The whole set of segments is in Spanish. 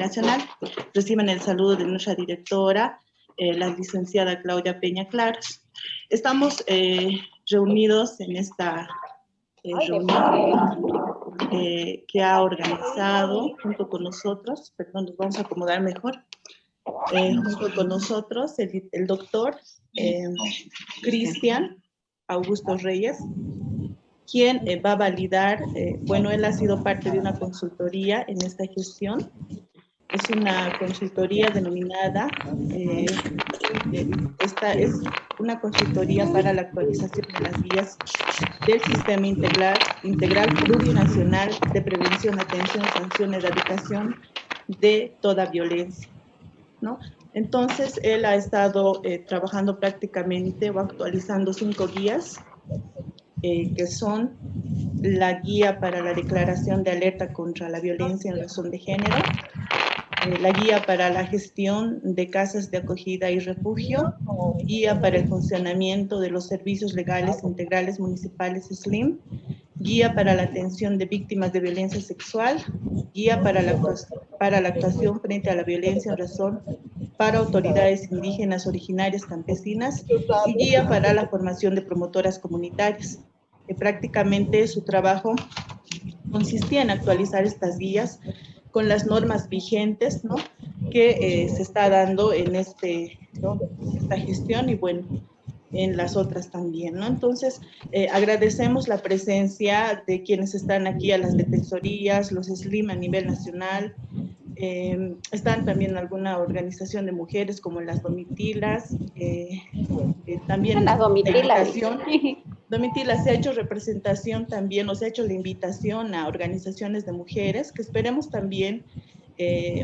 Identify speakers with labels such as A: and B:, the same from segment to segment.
A: nacional. Reciban el saludo de nuestra directora, la licenciada Claudia Peña Claros. Estamos reunidos en esta reunión que ha organizado junto con nosotros, perdón, nos vamos a acomodar mejor, junto con nosotros el doctor Cristian Augusto Reyes, quien va a validar, bueno, él ha sido parte de una consultoría en esta gestión. Es una consultoría denominada, esta es una consultoría para la actualización de las guías del Sistema Integral Plurinacional de Prevención, Atención, Sanción, Erradicación de toda violencia, ¿no? Entonces, él ha estado trabajando prácticamente o actualizando 5 guías, que son la guía para la declaración de alerta contra la violencia en razón de género, la guía para la gestión de casas de acogida y refugio, guía para el funcionamiento de los servicios legales integrales municipales SLIM, guía para la atención de víctimas de violencia sexual, guía para la actuación frente a la violencia en razón para autoridades indígenas, originarias, campesinas, y guía para la formación de promotoras comunitarias. Prácticamente su trabajo consistía en actualizar estas guías con las normas vigentes, ¿no?, que se está dando en esta gestión y bueno, en las otras también, ¿no? Entonces, agradecemos la presencia de quienes están aquí, a las defensorías, los SLIM a nivel nacional. Están también alguna organización de mujeres como las Domitilas, también
B: las Domitilas.
A: Domitila, se ha hecho representación también, o se ha hecho la invitación a organizaciones de mujeres, que esperemos también,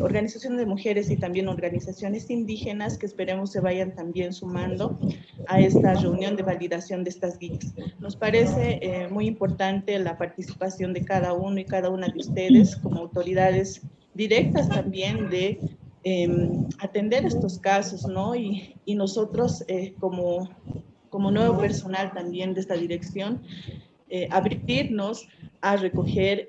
A: organizaciones de mujeres y también organizaciones indígenas, que esperemos se vayan también sumando a esta reunión de validación de estas guías. Nos parece muy importante la participación de cada uno y cada una de ustedes como autoridades directas también de atender estos casos, ¿no? Y nosotros como nuevo personal también de esta dirección, abrirnos a recoger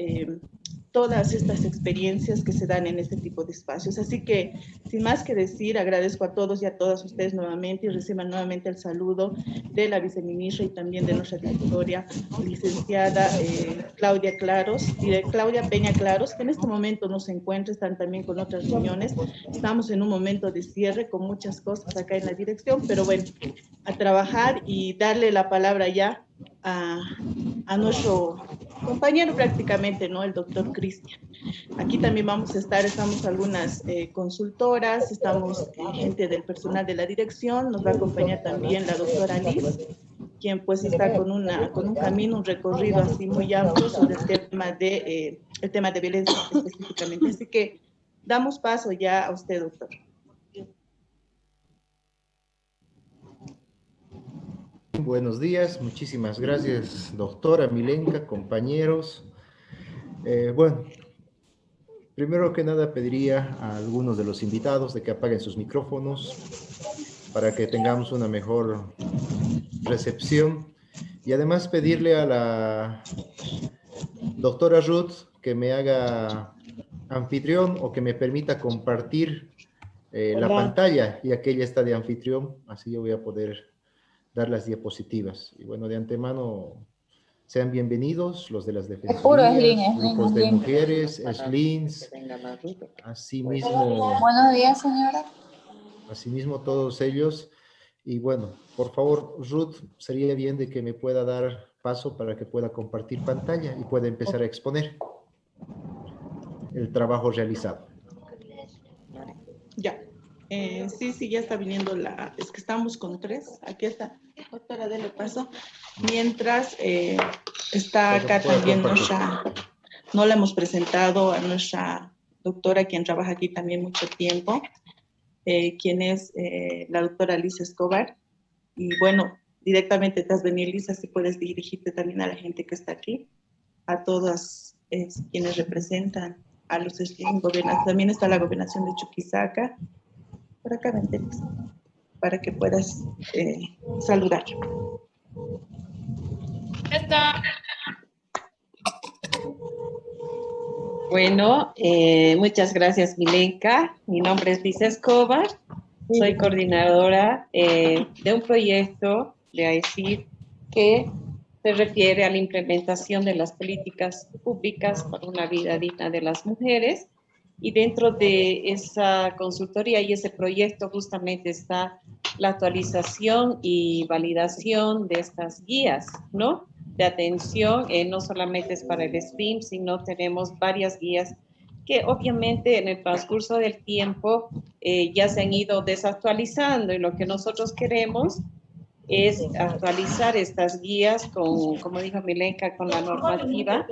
A: todas estas experiencias que se dan en este tipo de espacios. Así que, sin más que decir, agradezco a todos y a todas ustedes nuevamente y reciban nuevamente el saludo de la viceministra y también de nuestra directora, licenciada Claudia Peña Claros, que en este momento no se encuentra, están también con otras reuniones. Estamos en un momento de cierre con muchas cosas acá en la dirección, pero bueno, a trabajar y darle la palabra ya a nuestro compañero prácticamente, ¿no?, el doctor Cristian. Aquí también vamos a estar, estamos algunas consultoras, estamos gente del personal de la dirección, nos va a acompañar también la doctora Liz, quien pues está con un camino, un recorrido así muy amplio sobre el tema de violencia específicamente. Así que damos paso ya a usted, doctor.
C: Buenos días, muchísimas gracias, doctora Milenka, compañeros. Bueno, primero que nada pediría a algunos de los invitados de que apaguen sus micrófonos para que tengamos una mejor recepción y además pedirle a la doctora Ruth que me haga anfitrión o que me permita compartir la pantalla, ya que ella está de anfitrión, así yo voy a poder dar las diapositivas. Y bueno, de antemano, sean bienvenidos los de las defensorías, grupos de mujeres, SLINs, asimismo.
B: Buenos días, señora.
C: Asimismo, todos ellos. Y bueno, por favor, Ruth, sería bien de que me pueda dar paso para que pueda compartir pantalla y pueda empezar a exponer el trabajo realizado.
A: Ya. Sí, ya está viniendo es que estamos con 3. Aquí está. Doctora, dele paso. Mientras está acá también no la hemos presentado a nuestra doctora, quien trabaja aquí también mucho tiempo, quien es la doctora Liz Escobar. Y bueno, directamente te has venido, Liz, así puedes dirigirte también a la gente que está aquí, a todas quienes representan a los gobernadores. También está la gobernación de Chuquisaca. Por acá, vente, para que puedas saludar.
D: Está.
B: Bueno, muchas gracias, Milenka. Mi nombre es Lisa Escobar. Soy coordinadora de un proyecto de AECID que se refiere a la implementación de las políticas públicas para una vida digna de las mujeres. Y dentro de esa consultoría y ese proyecto justamente está la actualización y validación de estas guías, ¿no? De atención, no solamente es para el SPIM, sino tenemos varias guías que obviamente en el transcurso del tiempo ya se han ido desactualizando, y lo que nosotros queremos es actualizar estas guías con, como dijo Milenka, con la normativa,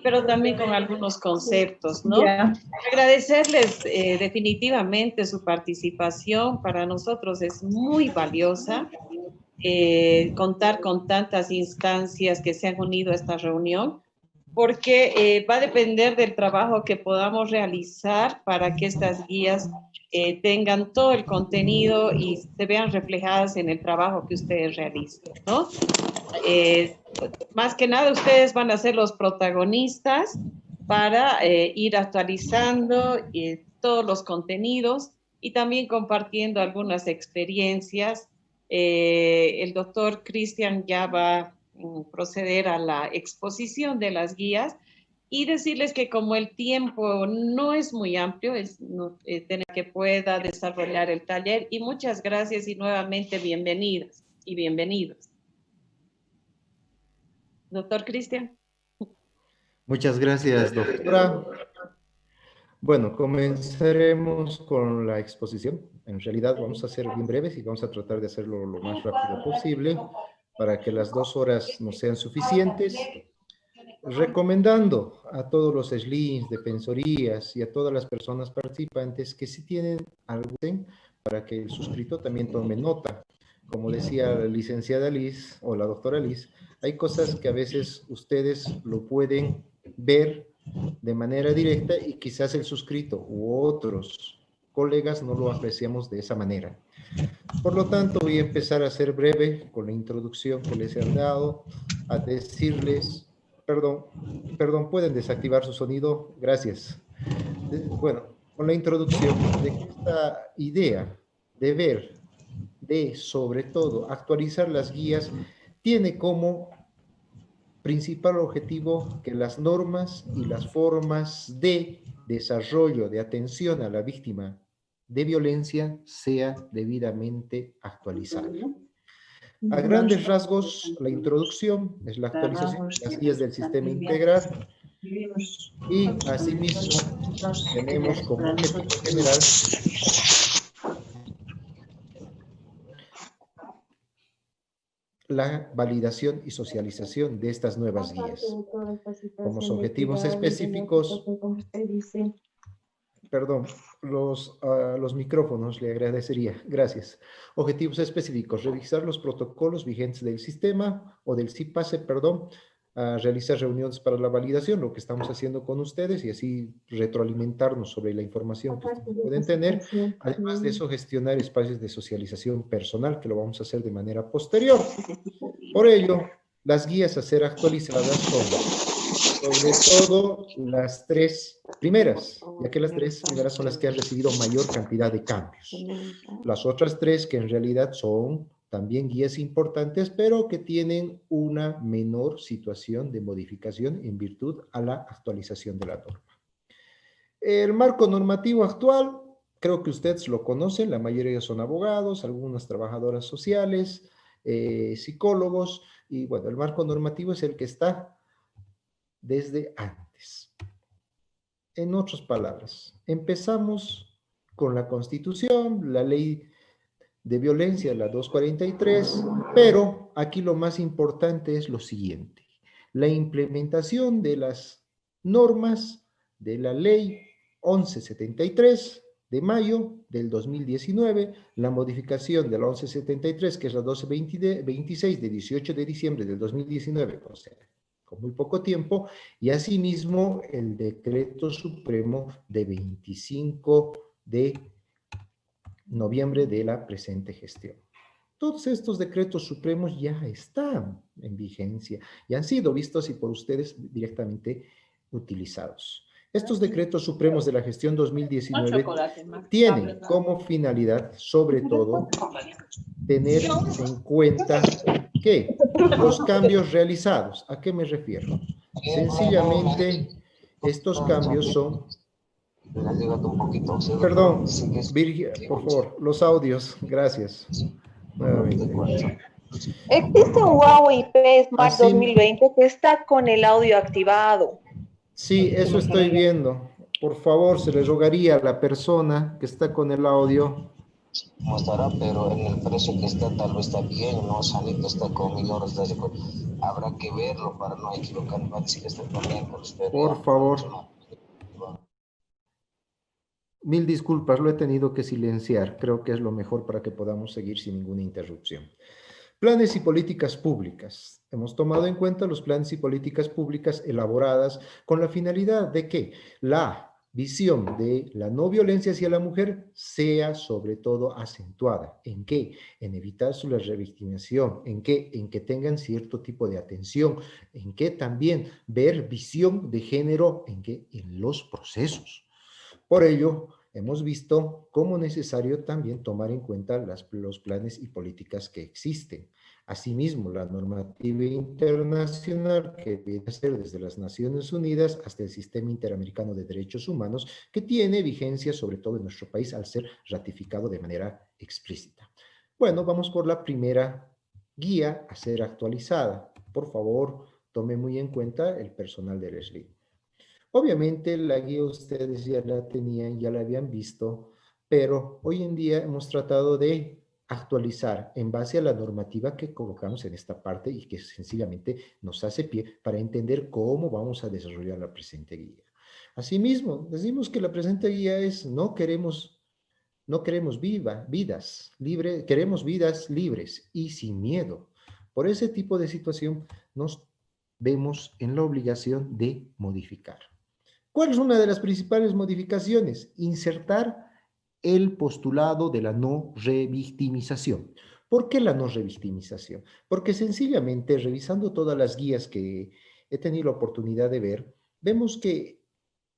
B: pero también con algunos conceptos, ¿no? Yeah. Agradecerles definitivamente su participación, para nosotros es muy valiosa contar con tantas instancias que se han unido a esta reunión, porque va a depender del trabajo que podamos realizar para que estas guías tengan todo el contenido y se vean reflejadas en el trabajo que ustedes realizan, ¿no? Más que nada, ustedes van a ser los protagonistas para ir actualizando todos los contenidos y también compartiendo algunas experiencias. El doctor Cristian ya va a proceder a la exposición de las guías, y decirles que como el tiempo no es muy amplio, tener que pueda desarrollar el taller. Y muchas gracias y nuevamente bienvenidas y bienvenidos. Doctor Cristian.
C: Muchas gracias, doctora. Bueno, comenzaremos con la exposición. En realidad vamos a ser bien breves y vamos a tratar de hacerlo lo más rápido posible para que las 2 horas no sean suficientes. Recomendando a todos los SLIMs, defensorías y a todas las personas participantes que si tienen algo para que el suscrito también tome nota. Como decía la licenciada Liz o la doctora Liz, hay cosas que a veces ustedes lo pueden ver de manera directa y quizás el suscrito u otros colegas no lo apreciamos de esa manera. Por lo tanto, voy a empezar a ser breve con la introducción que les he dado, a decirles, perdón, pueden desactivar su sonido, gracias. Bueno, con la introducción de que esta idea de ver, de sobre todo actualizar las guías, tiene como principal objetivo que las normas y las formas de desarrollo de atención a la víctima de violencia sea debidamente actualizada. A grandes rasgos, la introducción es la actualización de las guías del sistema integral y asimismo tenemos como objetivo general la validación y socialización de estas nuevas guías. Como objetivos específicos, perdón, los micrófonos le agradecería, gracias. Objetivos específicos, revisar los protocolos vigentes del sistema o del CIPASE, perdón, realizar reuniones para la validación, lo que estamos haciendo con ustedes, y así retroalimentarnos sobre la información que pueden tener. Además de eso, gestionar espacios de socialización personal, que lo vamos a hacer de manera posterior. Por ello, las guías a ser actualizadas son, sobre todo, las 3 primeras, ya que las 3 primeras son las que han recibido mayor cantidad de cambios. Las otras 3, que en realidad son también guías importantes, pero que tienen una menor situación de modificación en virtud a la actualización de la norma. El marco normativo actual, creo que ustedes lo conocen, la mayoría son abogados, algunas trabajadoras sociales, psicólogos, y bueno, el marco normativo es el que está desde antes. En otras palabras, empezamos con la Constitución, la ley de violencia, la 243, pero aquí lo más importante es lo siguiente: la implementación de las normas de la ley 1173 de mayo del 2019, la modificación de la 1173, que es la 1226 de 18 de diciembre del 2019, o sea, con muy poco tiempo, y asimismo el decreto supremo de 25 de noviembre de la presente gestión. Todos estos decretos supremos ya están en vigencia y han sido vistos y por ustedes directamente utilizados. Estos decretos supremos de la gestión 2019 tienen como finalidad, sobre todo, tener en cuenta que los cambios realizados, ¿a qué me refiero? Sencillamente, estos cambios son... Perdón, Virgia, por favor, los audios, gracias. Nuevamente.
D: Existe un Huawei P Smart 2020 que está con el audio activado.
C: Sí, eso estoy viendo. Por favor, se le rogaría a la persona que está con el audio.
E: No estará, pero en el precio que está tal vez está bien, ¿no? Sanito está con 1000 horas de récord. Habrá que verlo para no equivocarme. Si está también por usted.
C: Por favor. Mil disculpas, lo he tenido que silenciar. Creo que es lo mejor para que podamos seguir sin ninguna interrupción. Planes y políticas públicas. Hemos tomado en cuenta los planes y políticas públicas elaboradas con la finalidad de que la visión de la no violencia hacia la mujer sea sobre todo acentuada. ¿En qué? En evitar su revictimización. ¿En qué? En que tengan cierto tipo de atención. ¿En qué? También ver visión de género. ¿En qué? En los procesos. Por ello, hemos visto como necesario también tomar en cuenta los planes y políticas que existen. Asimismo, la normativa internacional que viene a ser desde las Naciones Unidas hasta el Sistema Interamericano de Derechos Humanos, que tiene vigencia sobre todo en nuestro país al ser ratificado de manera explícita. Bueno, vamos por la primera guía a ser actualizada. Por favor, tome muy en cuenta el personal del SLI. Obviamente la guía ustedes ya la tenían, ya la habían visto, pero hoy en día hemos tratado de actualizar en base a la normativa que colocamos en esta parte y que sencillamente nos hace pie para entender cómo vamos a desarrollar la presente guía. Asimismo, decimos que la presente guía es no queremos vidas libres, queremos vidas libres y sin miedo. Por ese tipo de situación nos vemos en la obligación de modificar. ¿Cuál es una de las principales modificaciones? Insertar el postulado de la no revictimización. ¿Por qué la no revictimización? Porque sencillamente, revisando todas las guías que he tenido la oportunidad de ver, vemos que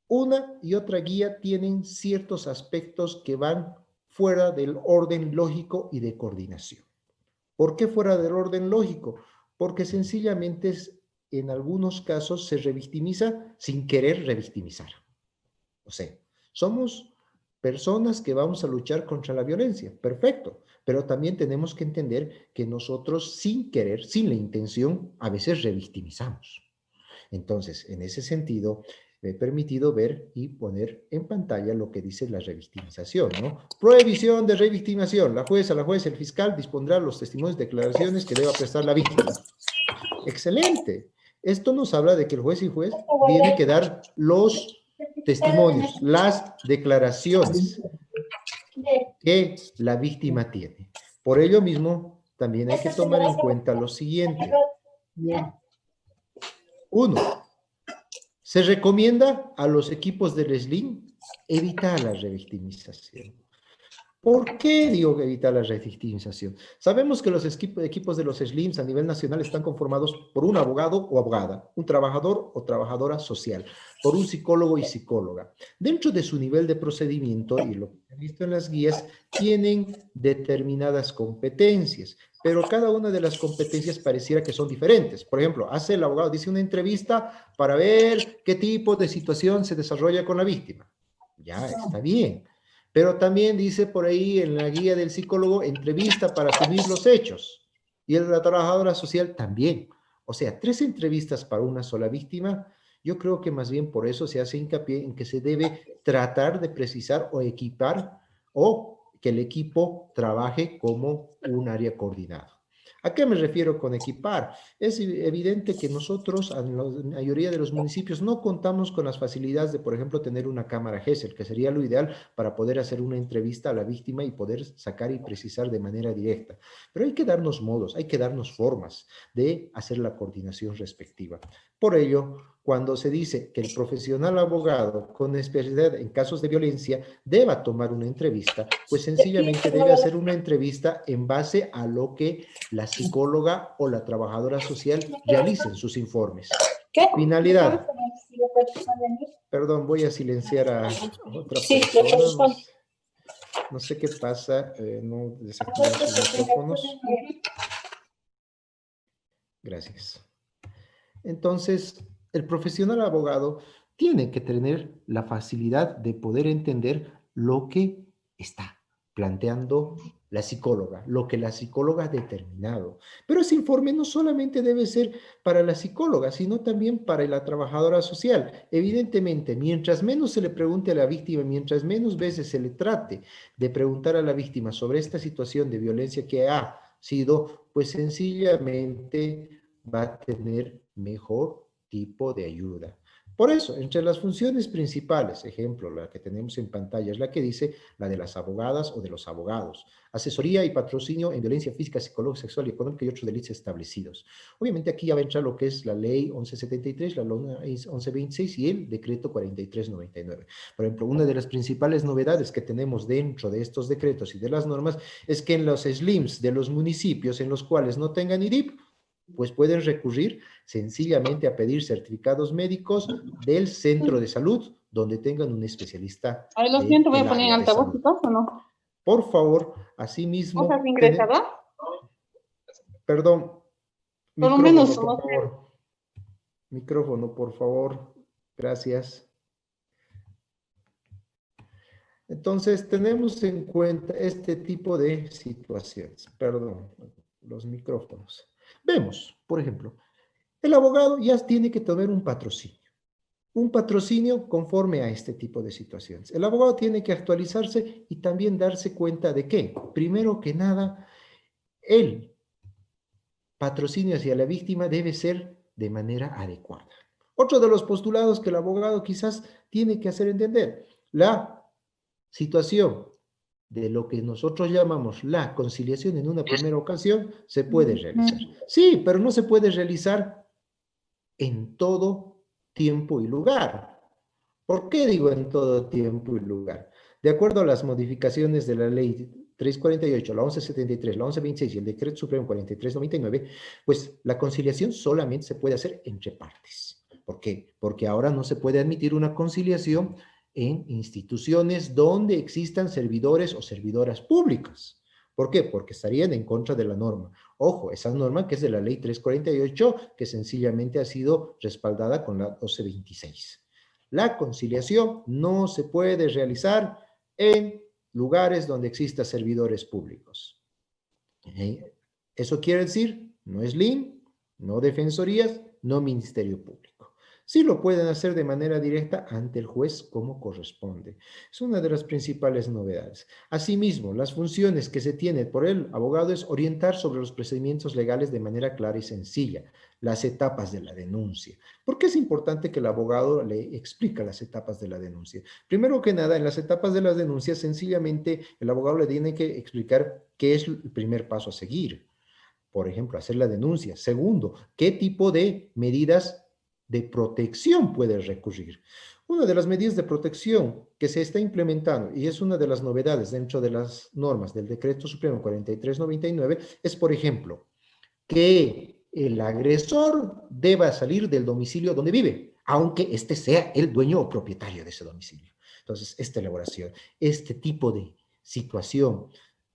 C: una y otra guía tienen ciertos aspectos que van fuera del orden lógico y de coordinación. ¿Por qué fuera del orden lógico? Porque sencillamente en algunos casos se revictimiza sin querer revictimizar. O sea, somos personas que vamos a luchar contra la violencia, perfecto, pero también tenemos que entender que nosotros sin querer, sin la intención, a veces revictimizamos. Entonces, en ese sentido, me he permitido ver y poner en pantalla lo que dice la revictimización, ¿no? Prohibición de revictimización. La jueza, el fiscal dispondrá los testimonios y declaraciones que deba prestar la víctima. Excelente. Esto nos habla de que el juez y juez tiene que dar los testimonios, las declaraciones que la víctima tiene. Por ello mismo, también hay que tomar en cuenta lo siguiente. 1. Se recomienda a los equipos del SLIM evitar la revictimización. ¿Por qué digo evitar la revictimización? Sabemos que los equipos de los SLIMs a nivel nacional están conformados por un abogado o abogada, un trabajador o trabajadora social, por un psicólogo y psicóloga. Dentro de su nivel de procedimiento, y lo que he visto en las guías, tienen determinadas competencias, pero cada una de las competencias pareciera que son diferentes. Por ejemplo, hace el abogado, dice una entrevista para ver qué tipo de situación se desarrolla con la víctima. Ya, está bien. Pero también dice por ahí en la guía del psicólogo, entrevista para asumir los hechos. Y la trabajadora social también. O sea, 3 entrevistas para una sola víctima. Yo creo que más bien por eso se hace hincapié en que se debe tratar de precisar o equipar o que el equipo trabaje como un área coordinada. ¿A qué me refiero con equipar? Es evidente que nosotros, en la mayoría de los municipios, no contamos con las facilidades de, por ejemplo, tener una cámara Gesell, que sería lo ideal para poder hacer una entrevista a la víctima y poder sacar y precisar de manera directa. Pero hay que darnos modos, hay que darnos formas de hacer la coordinación respectiva. Por ello, cuando se dice que el profesional abogado con especialidad en casos de violencia deba tomar una entrevista, pues sencillamente debe hacer una entrevista en base a lo que la psicóloga o la trabajadora social realicen sus informes.
D: ¿Qué?
C: Finalidad. Perdón, voy a silenciar a otra
D: Sí,
C: persona. No sé qué pasa, no desactivan sus micrófonos. Gracias. Entonces, el profesional abogado tiene que tener la facilidad de poder entender lo que está planteando la psicóloga, lo que la psicóloga ha determinado. Pero ese informe no solamente debe ser para la psicóloga, sino también para la trabajadora social. Evidentemente, mientras menos se le pregunte a la víctima, mientras menos veces se le trate de preguntar a la víctima sobre esta situación de violencia que ha sido, pues sencillamente va a tener mejor tipo de ayuda. Por eso, entre las funciones principales, ejemplo, la que tenemos en pantalla es la que dice la de las abogadas o de los abogados, asesoría y patrocinio en violencia física, psicológica, sexual y económica y otros delitos establecidos. Obviamente aquí ya va a entrar lo que es la ley 1173, la ley 1126 y el decreto 4399. Por ejemplo, una de las principales novedades que tenemos dentro de estos decretos y de las normas es que en los SLIMs de los municipios en los cuales no tengan IDIP, pues pueden recurrir sencillamente a pedir certificados médicos del centro de salud donde tengan un especialista.
F: Ay, lo siento, voy a
C: del
F: poner en
C: área de
F: altavoz,
C: salud.
F: ¿o no?
C: Por favor,
D: ¿Vos
C: asimismo,
D: has ingresado?
C: perdón,
F: Por lo
C: micrófono,
F: menos,
C: por
F: no sé.
C: favor. Micrófono, por favor. Gracias. Entonces, tenemos en cuenta este tipo de situaciones. Perdón, los micrófonos. Vemos, por ejemplo, el abogado ya tiene que tener un patrocinio conforme a este tipo de situaciones. El abogado tiene que actualizarse y también darse cuenta de que, primero que nada, el patrocinio hacia la víctima debe ser de manera adecuada. Otro de los postulados que el abogado quizás tiene que hacer entender, la situación de lo que nosotros llamamos la conciliación en una primera ocasión se puede realizar. Sí, pero no se puede realizar en todo tiempo y lugar. ¿Por qué digo en todo tiempo y lugar? De acuerdo a las modificaciones de la ley 348, la 1173, la 1126 y el decreto supremo 4399, pues la conciliación solamente se puede hacer entre partes. ¿Por qué? Porque ahora no se puede admitir una conciliación en instituciones donde existan servidores o servidoras públicas. ¿Por qué? Porque estarían en contra de la norma. Ojo, esa norma que es de la ley 348, que sencillamente ha sido respaldada con la 1226. La conciliación no se puede realizar en lugares donde exista servidores públicos. Eso quiere decir, no es SLIM, no defensorías, no Ministerio Público. Sí lo pueden hacer de manera directa ante el juez como corresponde. Es una de las principales novedades. Asimismo, las funciones que se tienen por el abogado es orientar sobre los procedimientos legales de manera clara y sencilla, las etapas de la denuncia. ¿Por qué es importante que el abogado le explique las etapas de la denuncia? Primero que nada, en las etapas de las denuncias, sencillamente el abogado le tiene que explicar qué es el primer paso a seguir. Por ejemplo, hacer la denuncia. Segundo, qué tipo de medidas de protección puede recurrir. Una de las medidas de protección que se está implementando, y es una de las novedades dentro de las normas del Decreto Supremo 4399, es, por ejemplo, que el agresor deba salir del domicilio donde vive, aunque éste sea el dueño o propietario de ese domicilio. Entonces, esta elaboración, este tipo de situación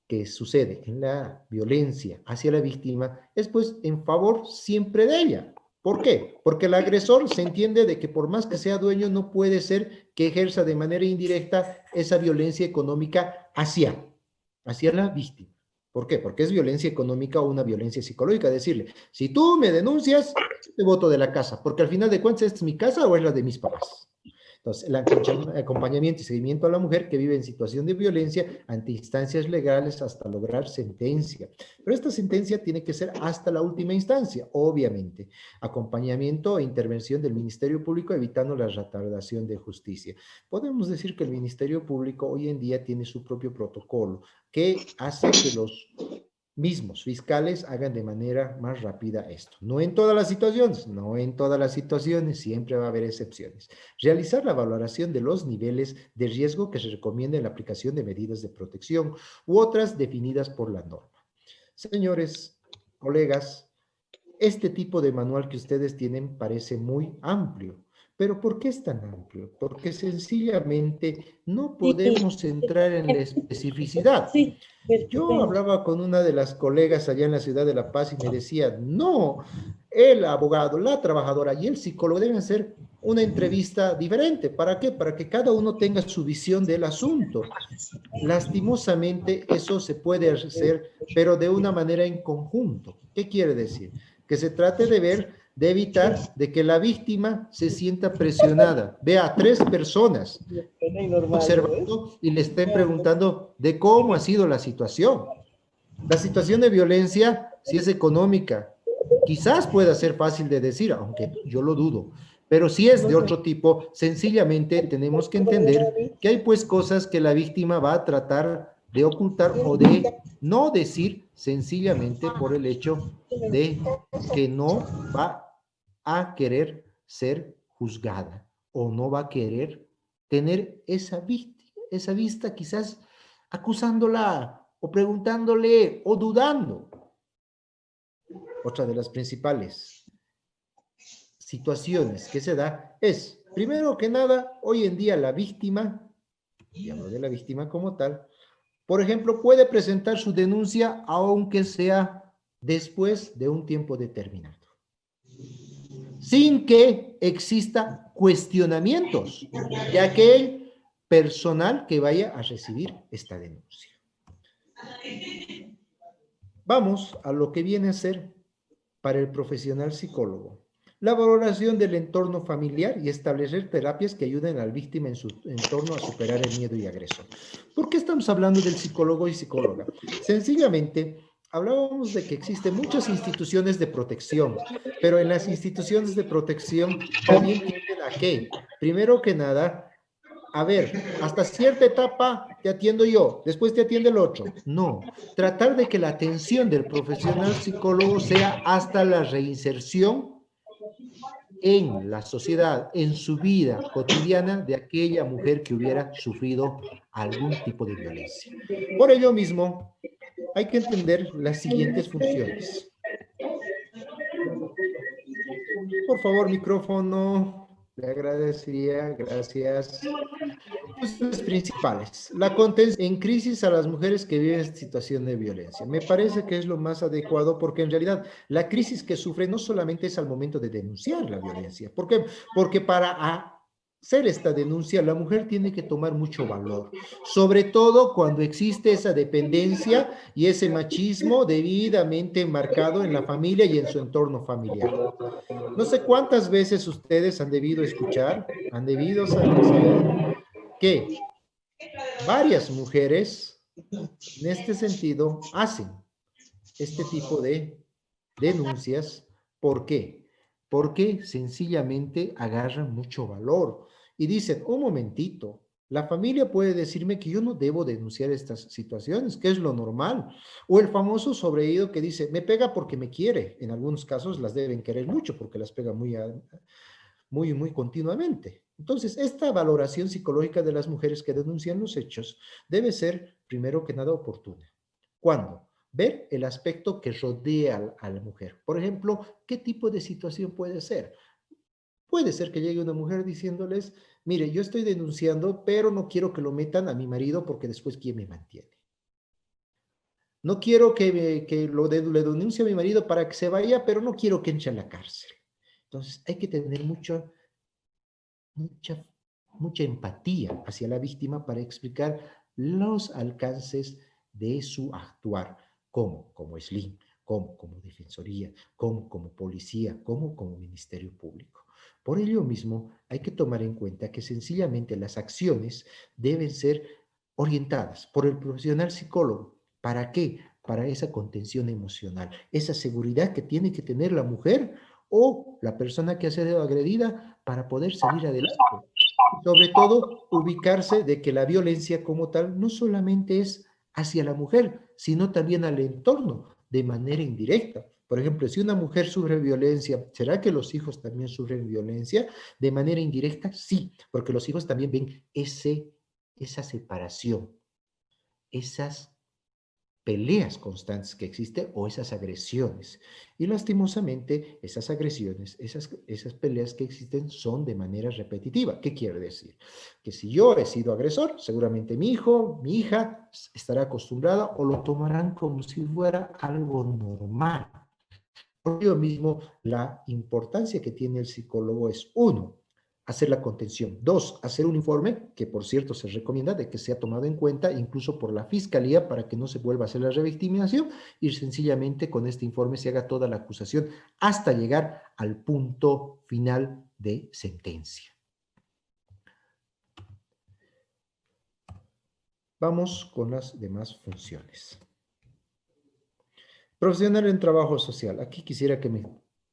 C: que sucede en la violencia hacia la víctima es pues en favor siempre de ella. ¿Por qué? Porque el agresor se entiende de que por más que sea dueño no puede ser que ejerza de manera indirecta esa violencia económica hacia la víctima. ¿Por qué? Porque es violencia económica o una violencia psicológica. Decirle, si tú me denuncias, te boto de la casa, porque al final de cuentas, ¿esta es mi casa o es la de mis papás? Entonces, el acompañamiento y seguimiento a la mujer que vive en situación de violencia ante instancias legales hasta lograr sentencia. Pero esta sentencia tiene que ser hasta la última instancia, obviamente. Acompañamiento e intervención del Ministerio Público evitando la retardación de justicia. Podemos decir que el Ministerio Público hoy en día tiene su propio protocolo que hace que los mismos fiscales hagan de manera más rápida esto. No en todas las situaciones, siempre va a haber excepciones. Realizar la valoración de los niveles de riesgo que se recomienda en la aplicación de medidas de protección u otras definidas por la norma. Señores, colegas, este tipo de manual que ustedes tienen parece muy amplio. ¿Pero por qué es tan amplio? Porque sencillamente no podemos entrar en la especificidad. Yo hablaba con una de las colegas allá en la ciudad de La Paz y me decía, no, el abogado, la trabajadora y el psicólogo deben hacer una entrevista diferente. ¿Para qué? Para que cada uno tenga su visión del asunto. Lastimosamente eso se puede hacer, pero de una manera en conjunto. ¿Qué quiere decir? Que se trate de ver, de evitar de que la víctima se sienta presionada. Vea a 3 personas observando y le estén preguntando de cómo ha sido la situación. La situación de violencia, si es económica, quizás pueda ser fácil de decir, aunque yo lo dudo, pero si es de otro tipo, sencillamente tenemos que entender que hay pues cosas que la víctima va a tratar de ocultar o de no decir sencillamente por el hecho de que no va a querer ser juzgada o no va a querer tener esa vista quizás acusándola o preguntándole o dudando. Otra de las principales situaciones que se da es, primero que nada, hoy en día la víctima, y hablo de la víctima como tal, por ejemplo, puede presentar su denuncia aunque sea después de un tiempo determinado, sin que exista cuestionamientos de aquel personal que vaya a recibir esta denuncia. Vamos a lo que viene a ser para el profesional psicólogo. La valoración del entorno familiar y establecer terapias que ayuden al víctima en su entorno a superar el miedo y agresión. ¿Por qué estamos hablando del psicólogo y psicóloga? Sencillamente, hablábamos de que existen muchas instituciones de protección, pero en las instituciones de protección también tienden a qué? Primero que nada, a ver, hasta cierta etapa te atiendo yo, después te atiende el otro. No, tratar de que la atención del profesional psicólogo sea hasta la reinserción en la sociedad, en su vida cotidiana de aquella mujer que hubiera sufrido algún tipo de violencia. Por ello mismo, hay que entender las siguientes funciones. Por favor, micrófono. Le agradecería, gracias. Funciones principales. La contención en crisis a las mujeres que viven situación de violencia. Me parece que es lo más adecuado porque en realidad la crisis que sufre no solamente es al momento de denunciar la violencia. ¿Por qué? Porque para hacer esta denuncia la mujer tiene que tomar mucho valor, sobre todo cuando existe esa dependencia y ese machismo debidamente enmarcado en la familia y en su entorno familiar. No sé cuántas veces ustedes han debido escuchar, han debido saber que varias mujeres en este sentido hacen este tipo de denuncias. ¿Por qué? Porque sencillamente agarran mucho valor y dicen, un momentito, la familia puede decirme que yo no debo denunciar estas situaciones, que es lo normal. O el famoso sobreído que dice, me pega porque me quiere. En algunos casos las deben querer mucho porque las pega muy continuamente. Entonces, esta valoración psicológica de las mujeres que denuncian los hechos debe ser, primero que nada, oportuna. ¿Cuándo? Ver el aspecto que rodea a la mujer. Por ejemplo, ¿qué tipo de situación puede ser? Puede ser que llegue una mujer diciéndoles, mire, yo estoy denunciando, pero no quiero que lo metan a mi marido porque después ¿quién me mantiene? No quiero le denuncie a mi marido para que se vaya, pero no quiero que entre a la cárcel. Entonces, hay que tener mucha empatía hacia la víctima para explicar los alcances de su actuar, como SLIM, como Defensoría, como Policía, como Ministerio Público. Por ello mismo, hay que tomar en cuenta que sencillamente las acciones deben ser orientadas por el profesional psicólogo. ¿Para qué? Para esa contención emocional, esa seguridad que tiene que tener la mujer o la persona que ha sido agredida para poder salir adelante. Sobre todo, ubicarse de que la violencia como tal no solamente es hacia la mujer, sino también al entorno, de manera indirecta. Por ejemplo, si una mujer sufre violencia, ¿será que los hijos también sufren violencia? De manera indirecta, sí, porque los hijos también ven esa separación, esas peleas constantes que existen o esas agresiones. Y lastimosamente, esas agresiones, esas peleas que existen son de manera repetitiva. ¿Qué quiere decir? Que si yo he sido agresor, seguramente mi hijo, mi hija estará acostumbrada o lo tomarán como si fuera algo normal. Por ello mismo, la importancia que tiene el psicólogo es, uno, hacer la contención. Dos, hacer un informe, que por cierto se recomienda de que sea tomado en cuenta incluso por la fiscalía para que no se vuelva a hacer la revictimización y sencillamente con este informe se haga toda la acusación hasta llegar al punto final de sentencia. Vamos con las demás funciones. Profesional en trabajo social. Aquí quisiera que me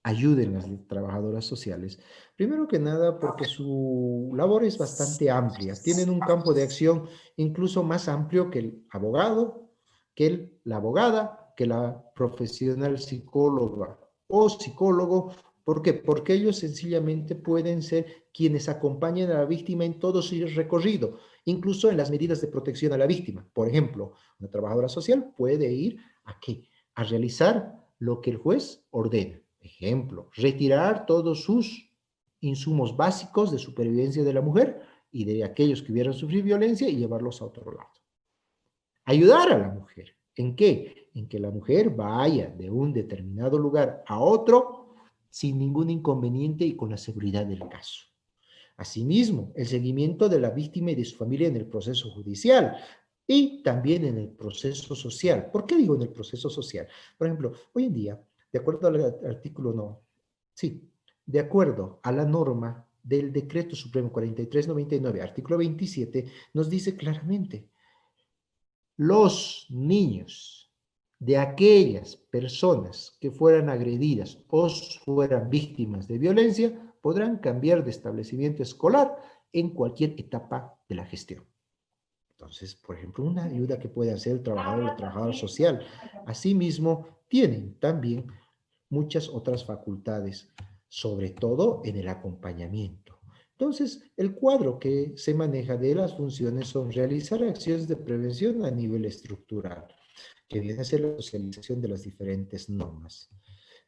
C: ayuden las trabajadoras sociales. Primero que nada, porque su labor es bastante amplia. Tienen un campo de acción incluso más amplio que el abogado, que la abogada, que la profesional psicóloga o psicólogo. ¿Por qué? Porque ellos sencillamente pueden ser quienes acompañan a la víctima en todo su recorrido, incluso en las medidas de protección a la víctima. Por ejemplo, una trabajadora social puede ir ¿a qué? A realizar lo que el juez ordena. Ejemplo, retirar todos sus insumos básicos de supervivencia de la mujer y de aquellos que hubieran sufrido violencia y llevarlos a otro lado. Ayudar a la mujer. ¿En qué? En que la mujer vaya de un determinado lugar a otro sin ningún inconveniente y con la seguridad del caso. Asimismo, el seguimiento de la víctima y de su familia en el proceso judicial y también en el proceso social. ¿Por qué digo en el proceso social? Por ejemplo, hoy en día, de acuerdo al artículo de acuerdo a la norma del Decreto Supremo 4399, artículo 27, nos dice claramente, los niños de aquellas personas que fueran agredidas o fueran víctimas de violencia podrán cambiar de establecimiento escolar en cualquier etapa de la gestión. Entonces, por ejemplo, una ayuda que puede hacer el trabajador o la trabajadora social. Asimismo, tienen también muchas otras facultades, sobre todo en el acompañamiento. Entonces, el cuadro que se maneja de las funciones son realizar acciones de prevención a nivel estructural, que viene a ser la socialización de las diferentes normas.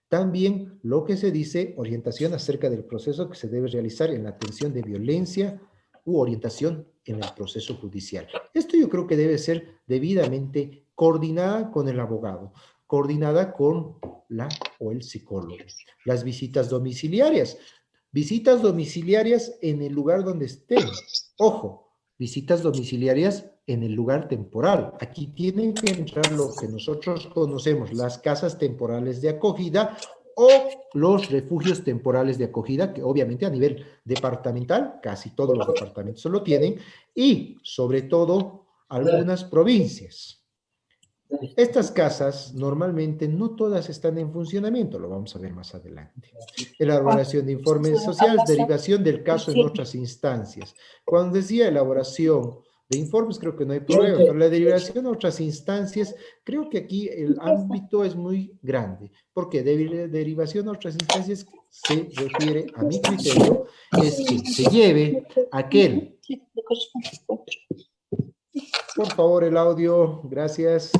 C: También lo que se dice, orientación acerca del proceso que se debe realizar en la atención de violencia u orientación en el proceso judicial. Esto yo creo que debe ser debidamente coordinada con el abogado, coordinada con la o el psicólogo. Las visitas domiciliarias en el lugar donde estén. Ojo, visitas domiciliarias en el lugar temporal. Aquí tienen que entrar lo que nosotros conocemos, las casas temporales de acogida o los refugios temporales de acogida, que obviamente a nivel departamental, casi todos los departamentos lo tienen, y sobre todo algunas provincias. Estas casas normalmente no todas están en funcionamiento, lo vamos a ver más adelante. Elaboración de informes sociales, derivación del caso en otras instancias. Cuando decía elaboración de informes creo que no hay problema, pero la derivación a otras instancias, creo que aquí el ámbito es muy grande, porque derivación a otras instancias se refiere, a mi criterio, es que se lleve aquel. Por favor, el audio, gracias.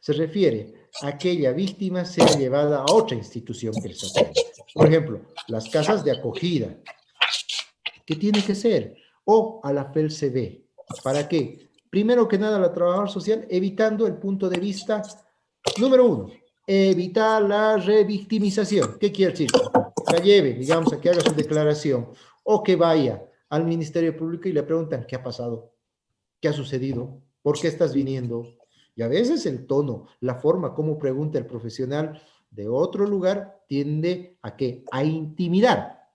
C: Se refiere a aquella víctima sea llevada a otra institución que les atienda. Por ejemplo, las casas de acogida. ¿Qué tiene que ser? O a la FELCB. ¿Para qué? Primero que nada, la trabajadora social, evitando el punto de vista número 1, evitar la revictimización. ¿Qué quiere decir? La lleve, digamos, a que haga su declaración, o que vaya al Ministerio Público y le preguntan, ¿qué ha pasado? ¿Qué ha sucedido? ¿Por qué estás viniendo? Y a veces el tono, la forma como pregunta el profesional de otro lugar tiende a ¿qué? A intimidar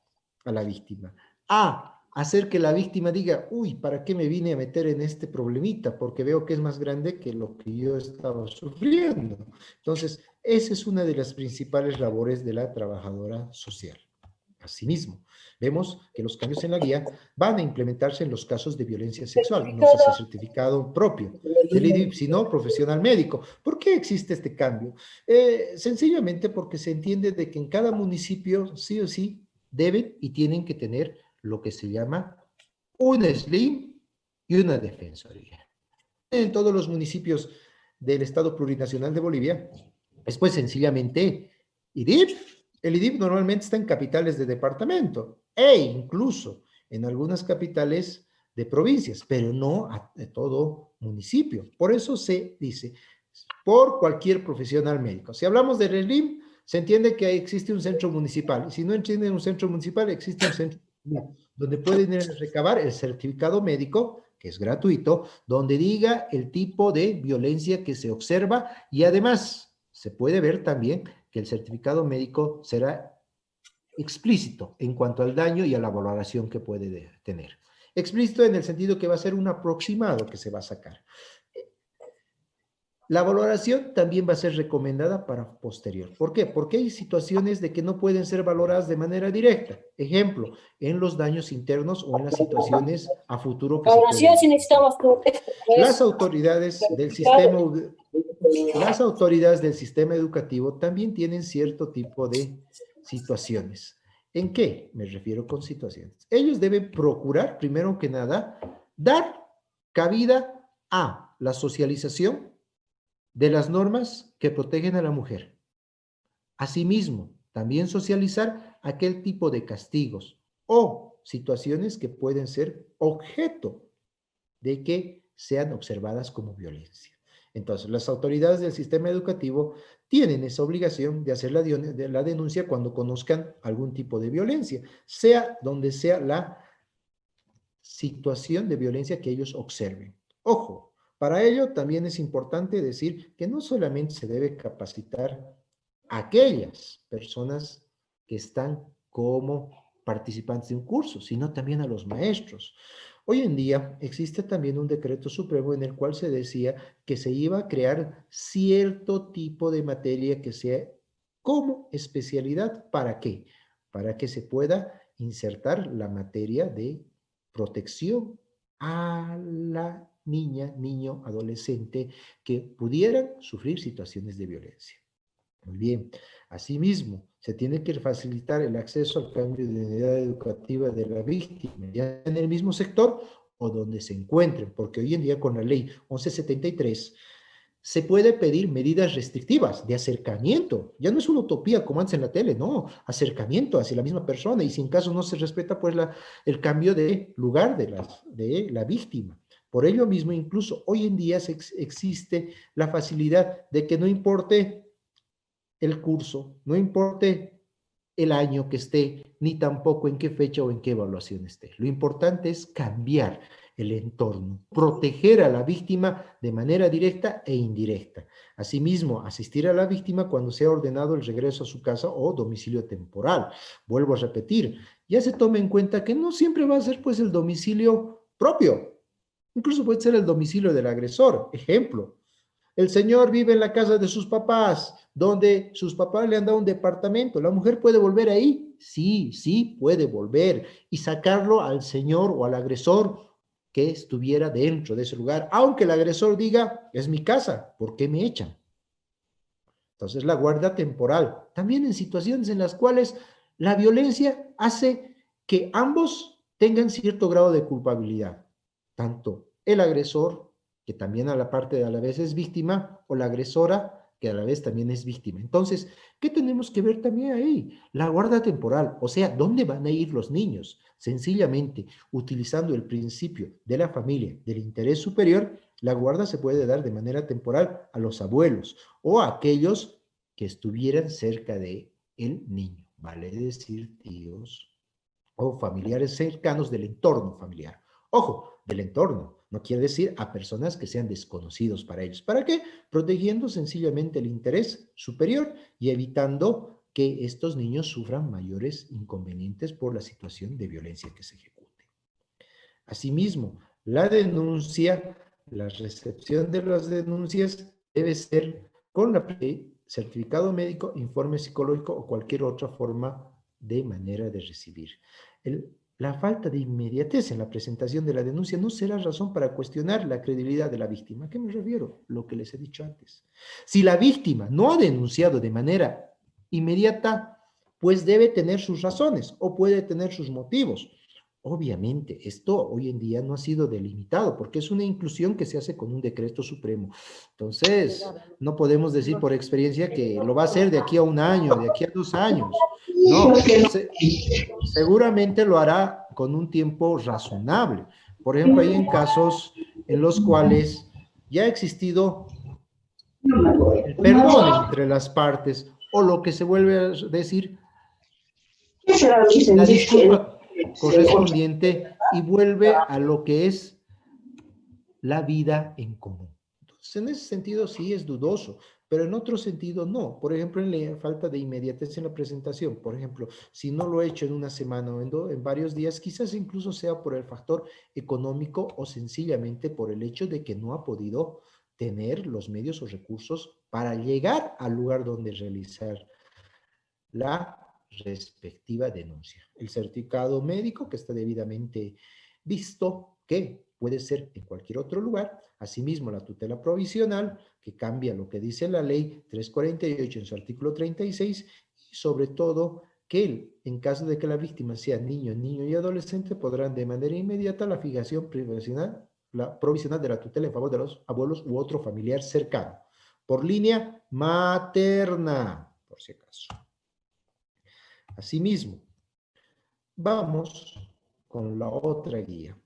C: a la víctima, a hacer que la víctima diga, uy, ¿para qué me vine a meter en este problemita? Porque veo que es más grande que lo que yo estaba sufriendo. Entonces, esa es una de las principales labores de la trabajadora social. Asimismo, vemos que los cambios en la guía van a implementarse en los casos de violencia sexual. No sé si es certificado propio del IDIP, sino profesional médico. ¿Por qué existe este cambio? Sencillamente porque se entiende de que en cada municipio sí o sí deben y tienen que tener lo que se llama un SLIM y una defensoría. En todos los municipios del Estado Plurinacional de Bolivia es pues sencillamente IDIP. El IDIP normalmente está en capitales de departamento e incluso en algunas capitales de provincias, pero no de todo municipio. Por eso se dice, por cualquier profesional médico. Si hablamos del ELIM, se entiende que existe un centro municipal. Y si no entienden un centro municipal, existe un centro donde pueden ir a recabar el certificado médico, que es gratuito, donde diga el tipo de violencia que se observa y además se puede ver también que el certificado médico será explícito en cuanto al daño y a la valoración que puede tener. Explícito en el sentido que va a ser un aproximado que se va a sacar. La valoración también va a ser recomendada para posterior. ¿Por qué? Porque hay situaciones de que no pueden ser valoradas de manera directa. Ejemplo, en los daños internos o en las situaciones a futuro que se pueden.
D: Sí necesitamos
C: Las autoridades del sistema educativo también tienen cierto tipo de situaciones. ¿En qué me refiero con situaciones? Ellos deben procurar, primero que nada, dar cabida a la socialización de las normas que protegen a la mujer. Asimismo, también socializar aquel tipo de castigos o situaciones que pueden ser objeto de que sean observadas como violencia. Entonces, las autoridades del sistema educativo tienen esa obligación de hacer la denuncia cuando conozcan algún tipo de violencia, sea donde sea la situación de violencia que ellos observen. Ojo, para ello también es importante decir que no solamente se debe capacitar a aquellas personas que están como participantes de un curso, sino también a los maestros. Hoy en día existe también un decreto supremo en el cual se decía que se iba a crear cierto tipo de materia que sea como especialidad. ¿Para qué? Para que se pueda insertar la materia de protección a la niña, niño, adolescente que pudieran sufrir situaciones de violencia. Muy bien. Asimismo, se tiene que facilitar el acceso al cambio de unidad educativa de la víctima, ya en el mismo sector o donde se encuentren, porque hoy en día con la ley 1173 se puede pedir medidas restrictivas de acercamiento. Ya no es una utopía como antes en la tele, no, acercamiento hacia la misma persona y si en caso no se respeta, pues el cambio de lugar de la víctima. Por ello mismo, incluso hoy en día existe la facilidad de que no importe el curso, no importe el año que esté, ni tampoco en qué fecha o en qué evaluación esté. Lo importante es cambiar el entorno, proteger a la víctima de manera directa e indirecta. Asimismo, asistir a la víctima cuando sea ordenado el regreso a su casa o domicilio temporal. Vuelvo a repetir, ya se toma en cuenta que no siempre va a ser pues el domicilio propio, incluso puede ser el domicilio del agresor. Ejemplo, el señor vive en la casa de sus papás, donde sus papás le han dado un departamento. ¿La mujer puede volver ahí? Sí, sí puede volver y sacarlo al señor o al agresor que estuviera dentro de ese lugar, aunque el agresor diga, es mi casa, ¿por qué me echan? Entonces, la guardia temporal, también en situaciones en las cuales la violencia hace que ambos tengan cierto grado de culpabilidad, tanto el agresor, que también a la parte a la vez es víctima, o la agresora, que a la vez también es víctima. Entonces, ¿qué tenemos que ver también ahí? La guardia temporal, o sea, ¿dónde van a ir los niños? Sencillamente, utilizando el principio de la familia, del interés superior, la guarda se puede dar de manera temporal a los abuelos o a aquellos que estuvieran cerca de el niño, vale decir tíos o familiares cercanos del entorno familiar. Ojo, del entorno, no quiere decir a personas que sean desconocidos para ellos. ¿Para qué? Protegiendo sencillamente el interés superior y evitando que estos niños sufran mayores inconvenientes por la situación de violencia que se ejecute. Asimismo, la denuncia, la recepción de las denuncias debe ser con certificado médico, informe psicológico o cualquier otra forma de manera de recibir. La falta de inmediatez en la presentación de la denuncia no será razón para cuestionar la credibilidad de la víctima. ¿A qué me refiero? Lo que les he dicho antes. Si la víctima no ha denunciado de manera inmediata, pues debe tener sus razones o puede tener sus motivos. Obviamente, esto hoy en día no ha sido delimitado porque es una inclusión que se hace con un decreto supremo. Entonces, no podemos decir por experiencia que lo va a hacer de aquí a un año, de aquí a 2 años. No, seguramente lo hará con un tiempo razonable. Por ejemplo, hay en casos en los cuales ya ha existido el perdón entre las partes o lo que se vuelve a decir la disculpa correspondiente y vuelve a lo que es la vida en común. Entonces, en ese sentido sí es dudoso, pero en otro sentido no. Por ejemplo, en la falta de inmediatez en la presentación. Por ejemplo, si no lo he hecho en una semana o en varios días, quizás incluso sea por el factor económico o sencillamente por el hecho de que no ha podido tener los medios o recursos para llegar al lugar donde realizar la respectiva denuncia. El certificado médico que está debidamente visto, que puede ser en cualquier otro lugar. Asimismo, la tutela provisional, que cambia lo que dice la ley 348 en su artículo 36, y sobre todo que en caso de que la víctima sea niño y adolescente, podrán de manera inmediata la fijación provisional de la tutela en favor de los abuelos u otro familiar cercano, por línea materna, por si acaso. Asimismo, vamos con la otra guía.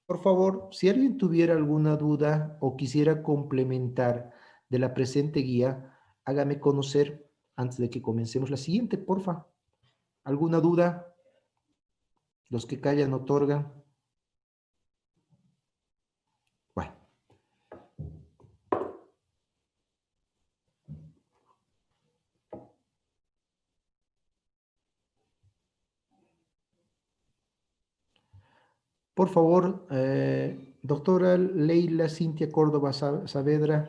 C: Por favor, si alguien tuviera alguna duda o quisiera complementar de la presente guía, hágame conocer antes de que comencemos la siguiente, porfa. ¿Alguna duda? Los que callan otorgan. Bueno. Por favor, doctora Leila Cintia Córdoba Saavedra.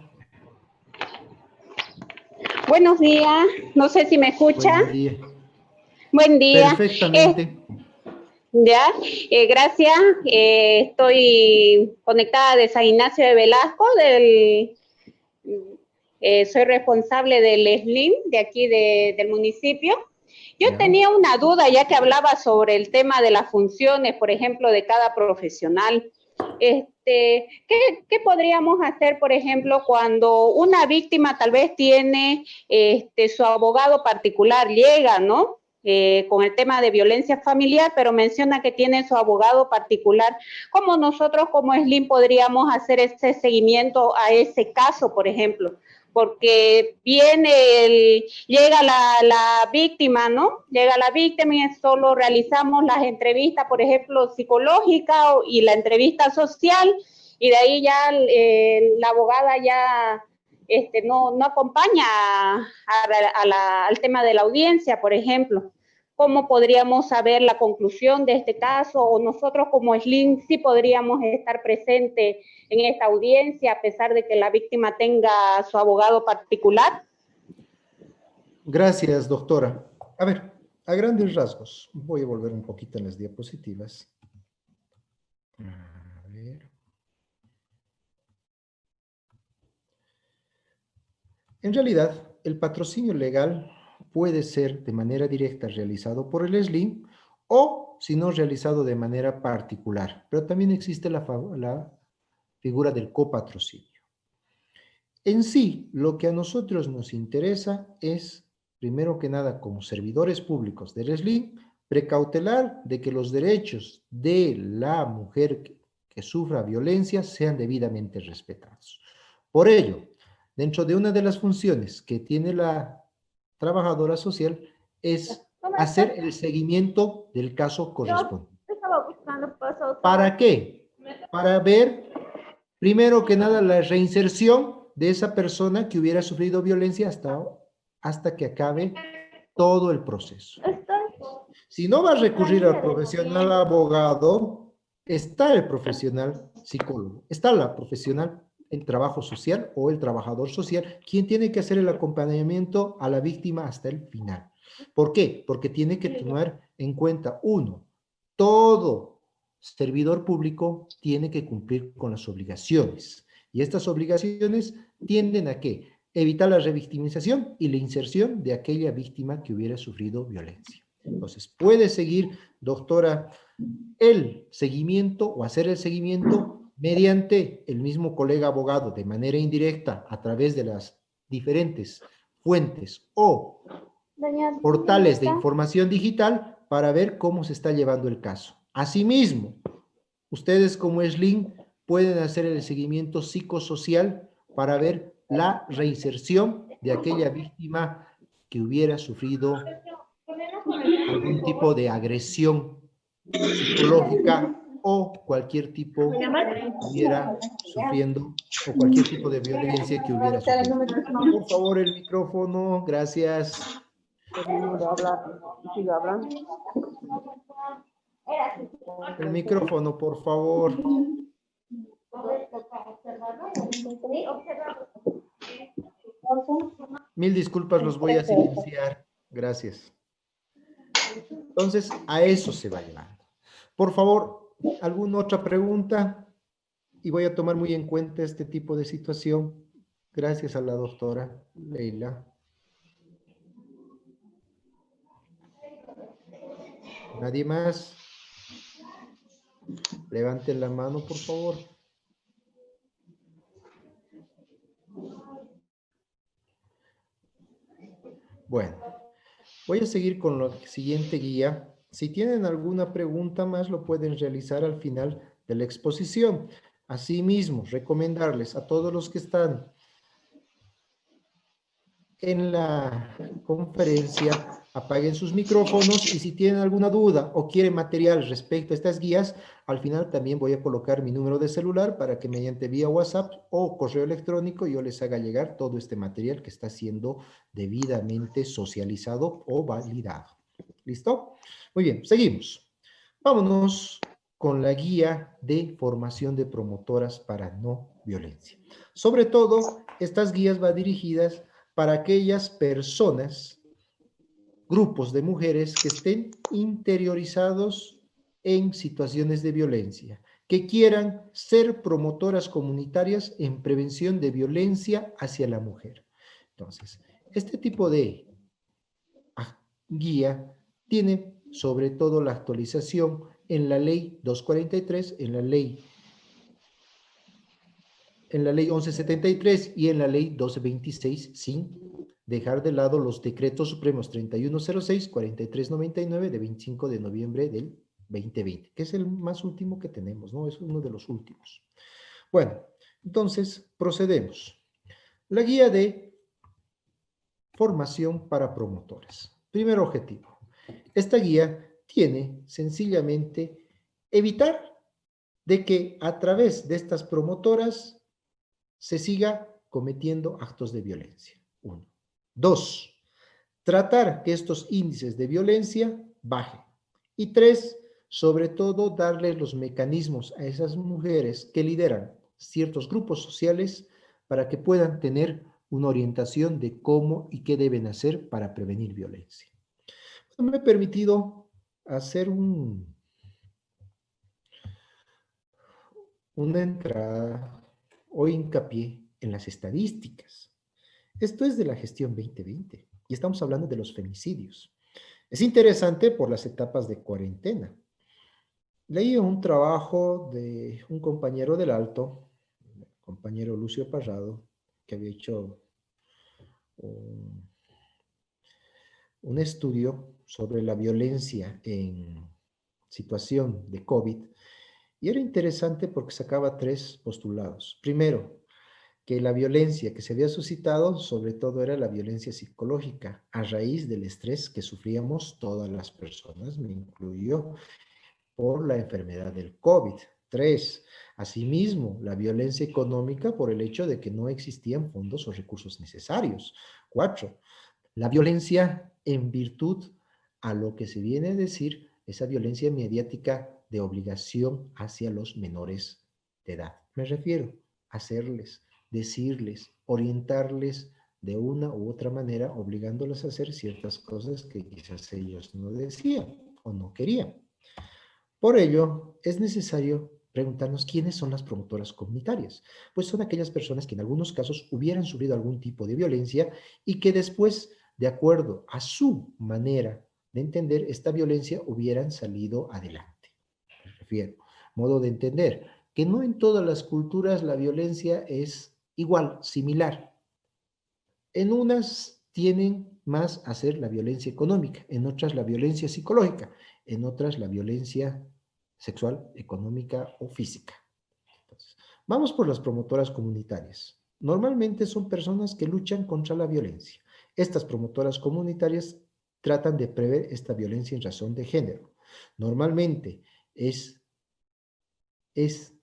F: Buenos días, no sé si me escucha.
C: Buen día.
F: Buen día.
C: Perfectamente.
F: Ya, gracias. Estoy conectada de San Ignacio de Velasco, soy responsable del SLIM de aquí del municipio. Yo tenía una duda, ya que hablaba sobre el tema de las funciones, por ejemplo, de cada profesional. ¿Qué podríamos hacer, por ejemplo, cuando una víctima tal vez tiene su abogado particular, llega, ¿no? Con el tema de violencia familiar, pero menciona que tiene su abogado particular. ¿Cómo nosotros como SLIM podríamos hacer ese seguimiento a ese caso, por ejemplo? Porque llega la víctima, ¿no? Llega la víctima y solo realizamos las entrevistas, por ejemplo, psicológicas y la entrevista social, y de ahí ya la abogada ya no acompaña al tema de la audiencia, por ejemplo. ¿Cómo podríamos saber la conclusión de este caso? O nosotros como SLIM sí podríamos estar presentes en esta audiencia a pesar de que la víctima tenga su abogado particular.
C: Gracias, doctora. A ver, a grandes rasgos, voy a volver un poquito en las diapositivas. A ver. En realidad, el patrocinio legal puede ser de manera directa realizado por el SLIM o, si no, realizado de manera particular. Pero también existe la figura del copatrocinio. En sí, lo que a nosotros nos interesa es, primero que nada, como servidores públicos del SLIM, precautelar de que los derechos de la mujer que sufra violencia sean debidamente respetados. Por ello, dentro de una de las funciones que tiene la trabajadora social es hacer el seguimiento del caso correspondiente. ¿Para qué? Para ver, primero que nada, la reinserción de esa persona que hubiera sufrido violencia hasta que acabe todo el proceso. Si no va a recurrir al profesional abogado, está el profesional psicólogo, está la profesional en trabajo social o el trabajador social, quien tiene que hacer el acompañamiento a la víctima hasta el final. ¿Por qué? Porque tiene que tomar en cuenta, uno, todo servidor público tiene que cumplir con las obligaciones. Y estas obligaciones tienden a ¿qué? Evitar la revictimización y la inserción de aquella víctima que hubiera sufrido violencia. Entonces, puede seguir, doctora, el seguimiento o hacer el seguimiento mediante el mismo colega abogado de manera indirecta a través de las diferentes fuentes o portales de información digital para ver cómo se está llevando el caso. Asimismo, ustedes como SLIN pueden hacer el seguimiento psicosocial para ver la reinserción de aquella víctima que hubiera sufrido algún tipo de agresión psicológica o cualquier tipo que hubiera sufriendo o cualquier tipo de violencia que hubiera sufrido. Por favor, el micrófono, gracias. El micrófono, por favor. Mil disculpas, los voy a silenciar. Gracias. Entonces, a eso se va llevando. Por favor, ¿alguna otra pregunta? Y voy a tomar muy en cuenta este tipo de situación. Gracias a la doctora Leila. ¿Nadie más? Levanten la mano, por favor. Bueno, voy a seguir con la siguiente guía. Si tienen alguna pregunta más, lo pueden realizar al final de la exposición. Asimismo, recomendarles a todos los que están en la conferencia, apaguen sus micrófonos y si tienen alguna duda o quieren material respecto a estas guías, al final también voy a colocar mi número de celular para que mediante vía WhatsApp o correo electrónico yo les haga llegar todo este material que está siendo debidamente socializado o validado. ¿Listo? Muy bien, seguimos. Vámonos con la guía de formación de promotoras para no violencia. Sobre todo, estas guías van dirigidas para aquellas personas, grupos de mujeres que estén interiorizados en situaciones de violencia, que quieran ser promotoras comunitarias en prevención de violencia hacia la mujer. Entonces, este tipo de guía tiene sobre todo la actualización en la ley 243, en la ley 1173 y en la ley 1226, sin dejar de lado los decretos supremos 3106, 4399 de 25 de noviembre del 2020, que es el más último que tenemos, ¿no? Es uno de los últimos. Bueno, entonces procedemos. La guía de formación para promotoras. Primer objetivo. Esta guía tiene sencillamente evitar de que a través de estas promotoras se siga cometiendo actos de violencia. 1. 2. Tratar que estos índices de violencia bajen. Y 3. Sobre todo, darle los mecanismos a esas mujeres que lideran ciertos grupos sociales para que puedan tener una orientación de cómo y qué deben hacer para prevenir violencia. Me he permitido hacer una entrada o hincapié en las estadísticas. Esto es de la gestión 2020 y estamos hablando de los femicidios. Es interesante por las etapas de cuarentena. Leí un trabajo de un compañero del Alto, el compañero Lucio Parrado, que había hecho un estudio sobre la violencia en situación de COVID. Y era interesante porque sacaba 3 postulados. Primero, que la violencia que se había suscitado, sobre todo era la violencia psicológica, a raíz del estrés que sufríamos todas las personas, me incluyo, por la enfermedad del COVID. 3, asimismo, la violencia económica por el hecho de que no existían fondos o recursos necesarios. 4, la violencia en virtud a lo que se viene a decir, esa violencia mediática de obligación hacia los menores de edad. Me refiero a hacerles, decirles, orientarles de una u otra manera, obligándoles a hacer ciertas cosas que quizás ellos no decían o no querían. Por ello, es necesario preguntarnos quiénes son las promotoras comunitarias. Pues son aquellas personas que en algunos casos hubieran sufrido algún tipo de violencia y que después, de acuerdo a su manera de entender esta violencia hubieran salido adelante. Me refiero, modo de entender, que no en todas las culturas la violencia es igual, similar. En unas tienen más a ser la violencia económica, en otras la violencia psicológica, en otras la violencia sexual, económica o física. Entonces, vamos por las promotoras comunitarias. Normalmente son personas que luchan contra la violencia. Estas promotoras comunitarias tratan de prever esta violencia en razón de género. Normalmente es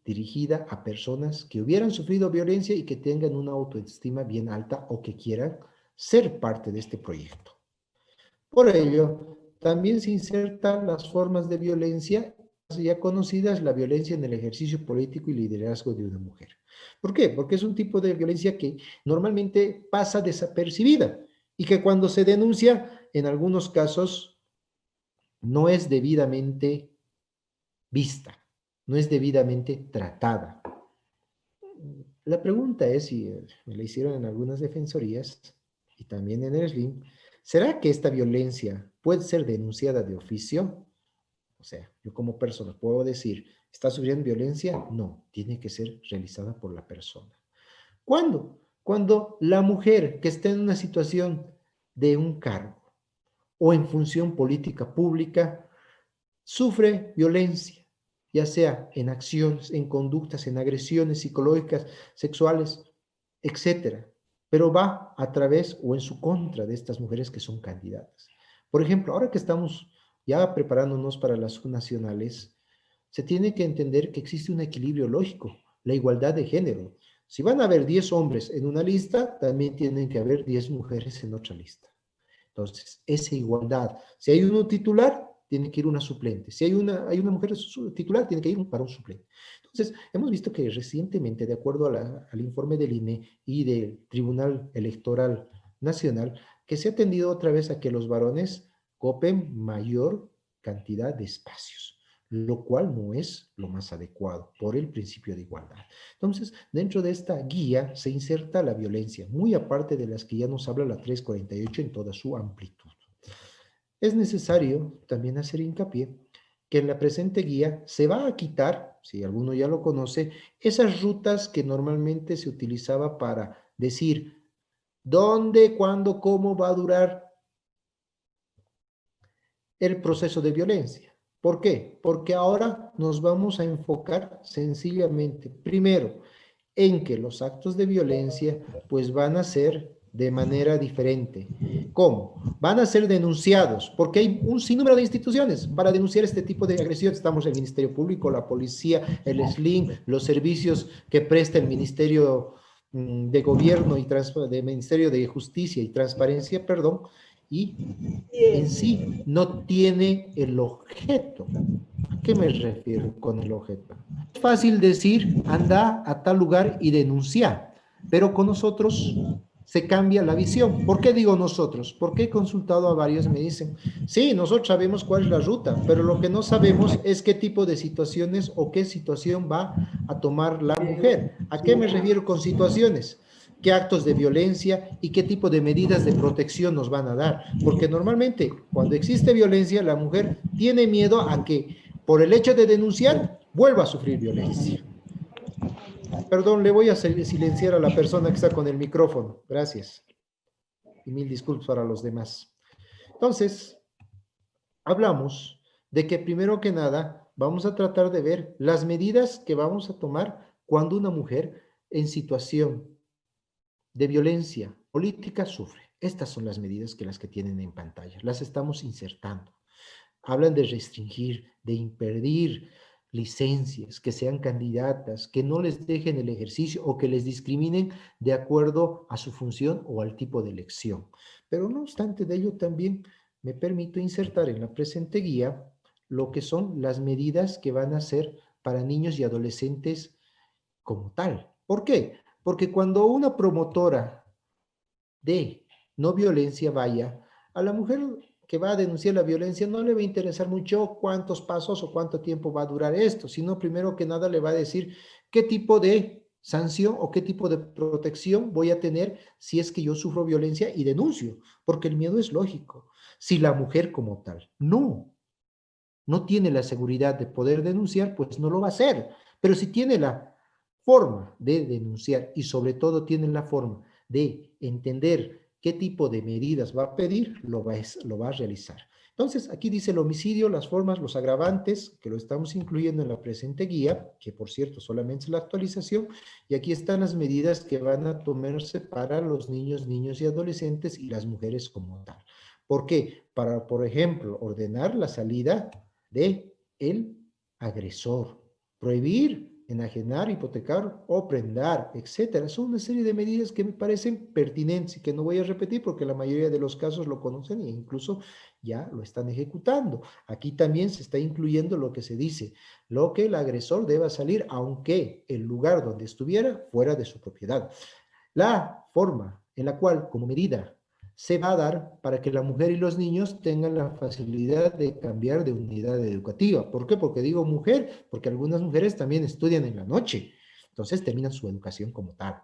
C: dirigida a personas que hubieran sufrido violencia y que tengan una autoestima bien alta o que quieran ser parte de este proyecto. Por ello, también se insertan las formas de violencia ya conocidas, la violencia en el ejercicio político y liderazgo de una mujer. ¿Por qué? Porque es un tipo de violencia que normalmente pasa desapercibida y que cuando se denuncia, en algunos casos, no es debidamente vista, no es debidamente tratada. La pregunta es, y me la hicieron en algunas defensorías y también en el SLIM, ¿será que esta violencia puede ser denunciada de oficio? O sea, yo como persona puedo decir, ¿está sufriendo violencia? No, tiene que ser realizada por la persona. ¿Cuándo? Cuando la mujer que está en una situación de un cargo o en función política pública sufre violencia, ya sea en acciones, en conductas, en agresiones psicológicas, sexuales, etcétera, pero va a través o en su contra de estas mujeres que son candidatas. Por ejemplo, ahora que estamos ya preparándonos para las subnacionales, se tiene que entender que existe un equilibrio lógico, la igualdad de género. Si van a haber 10 hombres en una lista, también tienen que haber 10 mujeres en otra lista. Entonces, esa igualdad. Si hay uno titular, tiene que ir una suplente. Si hay una mujer titular, tiene que ir para un suplente. Entonces, hemos visto que recientemente, de acuerdo al informe del INE y del Tribunal Electoral Nacional, que se ha tendido otra vez a que los varones copen mayor cantidad de espacios, lo cual no es lo más adecuado por el principio de igualdad. Entonces, dentro de esta guía se inserta la violencia, muy aparte de las que ya nos habla la 348 en toda su amplitud. Es necesario también hacer hincapié que en la presente guía se va a quitar, si alguno ya lo conoce, esas rutas que normalmente se utilizaba para decir dónde, cuándo, cómo va a durar el proceso de violencia. ¿Por qué? Porque ahora nos vamos a enfocar sencillamente, primero, en que los actos de violencia pues van a ser de manera diferente. ¿Cómo? Van a ser denunciados, porque hay un sinnúmero de instituciones para denunciar este tipo de agresiones. Estamos el Ministerio Público, la Policía, el SLIM, los servicios que presta el Ministerio de Gobierno y del Ministerio de Justicia y Transparencia, perdón, y en sí no tiene el objeto. ¿A qué me refiero con el objeto? Es fácil decir, anda a tal lugar y denuncia, pero con nosotros se cambia la visión. ¿Por qué digo nosotros? Porque he consultado a varios y me dicen, sí, nosotros sabemos cuál es la ruta, pero lo que no sabemos es qué tipo de situaciones o qué situación va a tomar la mujer. ¿A qué me refiero con situaciones? ¿Qué actos de violencia y qué tipo de medidas de protección nos van a dar? Porque normalmente cuando existe violencia, la mujer tiene miedo a que por el hecho de denunciar vuelva a sufrir violencia. Perdón, le voy a silenciar a la persona que está con el micrófono. Gracias. Y mil disculpas para los demás. Entonces, hablamos de que primero que nada vamos a tratar de ver las medidas que vamos a tomar cuando una mujer en situación de violencia política sufre. Estas son las medidas las que tienen en pantalla. Las estamos insertando. Hablan de restringir, de impedir licencias, que sean candidatas, que no les dejen el ejercicio o que les discriminen de acuerdo a su función o al tipo de elección. Pero no obstante de ello también me permito insertar en la presente guía lo que son las medidas que van a ser para niños y adolescentes como tal. ¿Por qué? Porque cuando una promotora de no violencia vaya, a la mujer que va a denunciar la violencia no le va a interesar mucho cuántos pasos o cuánto tiempo va a durar esto, sino primero que nada le va a decir qué tipo de sanción o qué tipo de protección voy a tener si es que yo sufro violencia y denuncio? Porque el miedo es lógico. Si la mujer como tal no tiene la seguridad de poder denunciar, pues no lo va a hacer. Pero si tiene la forma de denunciar y sobre todo tiene la forma de entender qué tipo de medidas va a pedir, lo va a realizar. Entonces, aquí dice el homicidio, las formas, los agravantes, que lo estamos incluyendo en la presente guía, que por cierto solamente es la actualización, y aquí están las medidas que van a tomarse para los niños, niños y adolescentes y las mujeres como tal. ¿Por qué? Para, por ejemplo, ordenar la salida de el agresor, prohibir, enajenar, hipotecar o prendar, etcétera. Son una serie de medidas que me parecen pertinentes y que no voy a repetir porque la mayoría de los casos lo conocen e incluso ya lo están ejecutando. Aquí también se está incluyendo lo que se dice, lo que el agresor deba salir aunque el lugar donde estuviera fuera de su propiedad. La forma en la cual, como medida, se va a dar para que la mujer y los niños tengan la facilidad de cambiar de unidad educativa. ¿Por qué? Porque digo mujer, porque algunas mujeres también estudian en la noche, entonces terminan su educación como tal.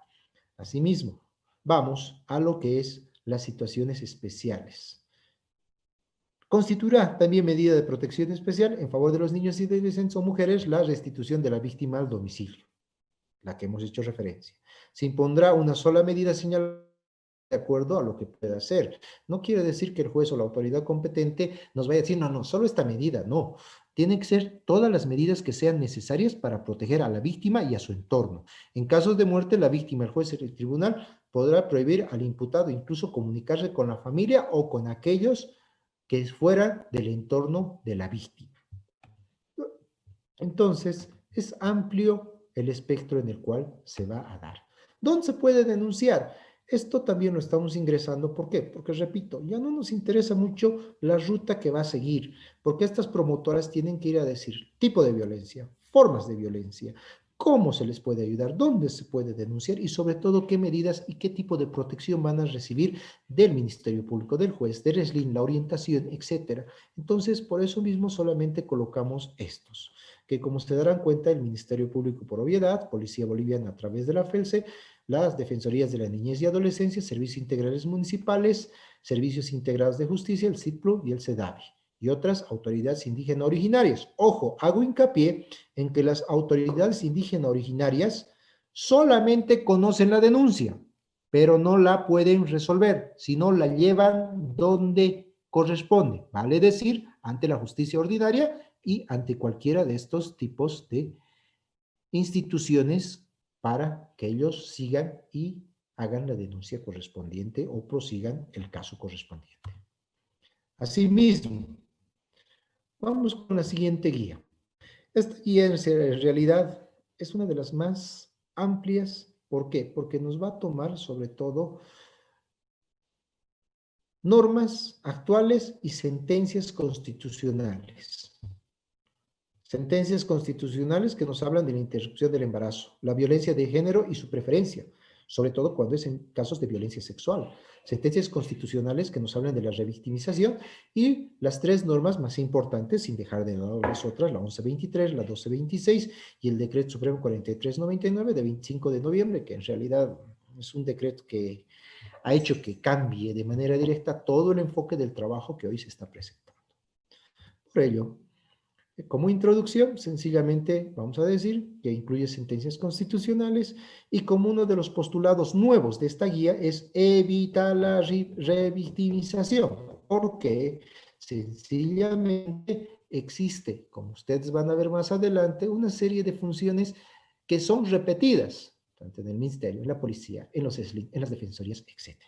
C: Asimismo, vamos a lo que es las situaciones especiales. Constituirá también medida de protección especial en favor de los niños y adolescentes o mujeres la restitución de la víctima al domicilio, la que hemos hecho referencia. Se impondrá una sola medida señalada de acuerdo a lo que pueda hacer. No quiere decir que el juez o la autoridad competente nos vaya a decir, no, no, solo esta medida, no. Tienen que ser todas las medidas que sean necesarias para proteger a la víctima y a su entorno. En casos de muerte, la víctima, el juez y el tribunal podrá prohibir al imputado incluso comunicarse con la familia o con aquellos que fueran del entorno de la víctima. Entonces, es amplio el espectro en el cual se va a dar. ¿Dónde se puede denunciar? Esto también lo estamos ingresando. ¿Por qué? Porque, repito, ya no nos interesa mucho la ruta que va a seguir, porque estas promotoras tienen que ir a decir tipo de violencia, formas de violencia, cómo se les puede ayudar, dónde se puede denunciar y sobre todo qué medidas y qué tipo de protección van a recibir del Ministerio Público, del juez, del SLIN, la orientación, etcétera. Entonces, por eso mismo solamente colocamos estos, que como se darán cuenta, el Ministerio Público por obviedad, Policía Boliviana a través de la FELCE, las Defensorías de la Niñez y Adolescencia, Servicios Integrales Municipales, Servicios Integrados de Justicia, el CITPLU y el CEDAVI, y otras autoridades indígenas originarias. Ojo, hago hincapié en que las autoridades indígenas originarias solamente conocen la denuncia, pero no la pueden resolver, sino la llevan donde corresponde, vale decir, ante la justicia ordinaria y ante cualquiera de estos tipos de instituciones para que ellos sigan y hagan la denuncia correspondiente o prosigan el caso correspondiente. Asimismo, vamos con la siguiente guía. Esta guía en realidad es una de las más amplias. ¿Por qué? Porque nos va a tomar sobre todo normas actuales y sentencias constitucionales. Sentencias constitucionales que nos hablan de la interrupción del embarazo, la violencia de género y su preferencia, sobre todo cuando es en casos de violencia sexual. Sentencias constitucionales que nos hablan de la revictimización y las tres normas más importantes, sin dejar de lado las otras, la 1123, la 1226 y el Decreto Supremo 4399 de 25 de noviembre, que en realidad es un decreto que ha hecho que cambie de manera directa todo el enfoque del trabajo que hoy se está presentando. Por ello, como introducción, sencillamente vamos a decir que incluye sentencias constitucionales y como uno de los postulados nuevos de esta guía es evitar la revictimización, porque sencillamente existe, como ustedes van a ver más adelante, una serie de funciones que son repetidas, tanto en el Ministerio, en la Policía, en los SLIN, en las Defensorías, etc.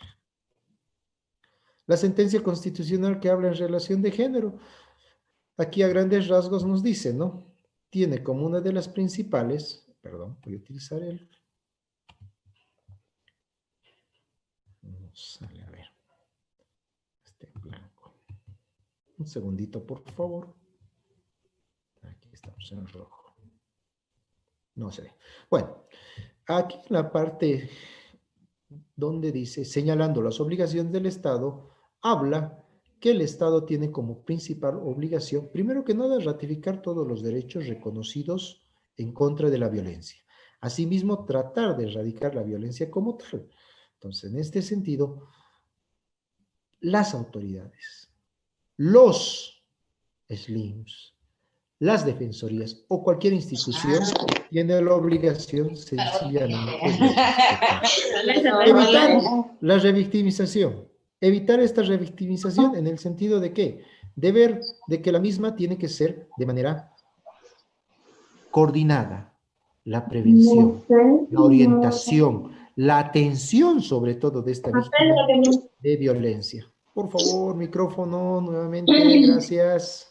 C: La sentencia constitucional que habla en relación de género, aquí a grandes rasgos nos dice, ¿no? Tiene como una de las principales, perdón, voy a utilizar el... No sale, a ver. Este en blanco. Un segundito, por favor. Aquí estamos en rojo. No se ve. Bueno, aquí en la parte donde dice, señalando las obligaciones del Estado, habla que el Estado tiene como principal obligación, primero que nada, ratificar todos los derechos reconocidos en contra de la violencia. Asimismo, tratar de erradicar la violencia como tal. Entonces, en este sentido, las autoridades, los SLIMs, las defensorías o cualquier institución tiene la obligación sencillamente de evitar la revictimización. Evitar esta revictimización en el sentido de que, de ver de que la misma tiene que ser de manera coordinada. La prevención, la orientación, la atención sobre todo de esta víctima de violencia. Por favor, micrófono nuevamente, gracias.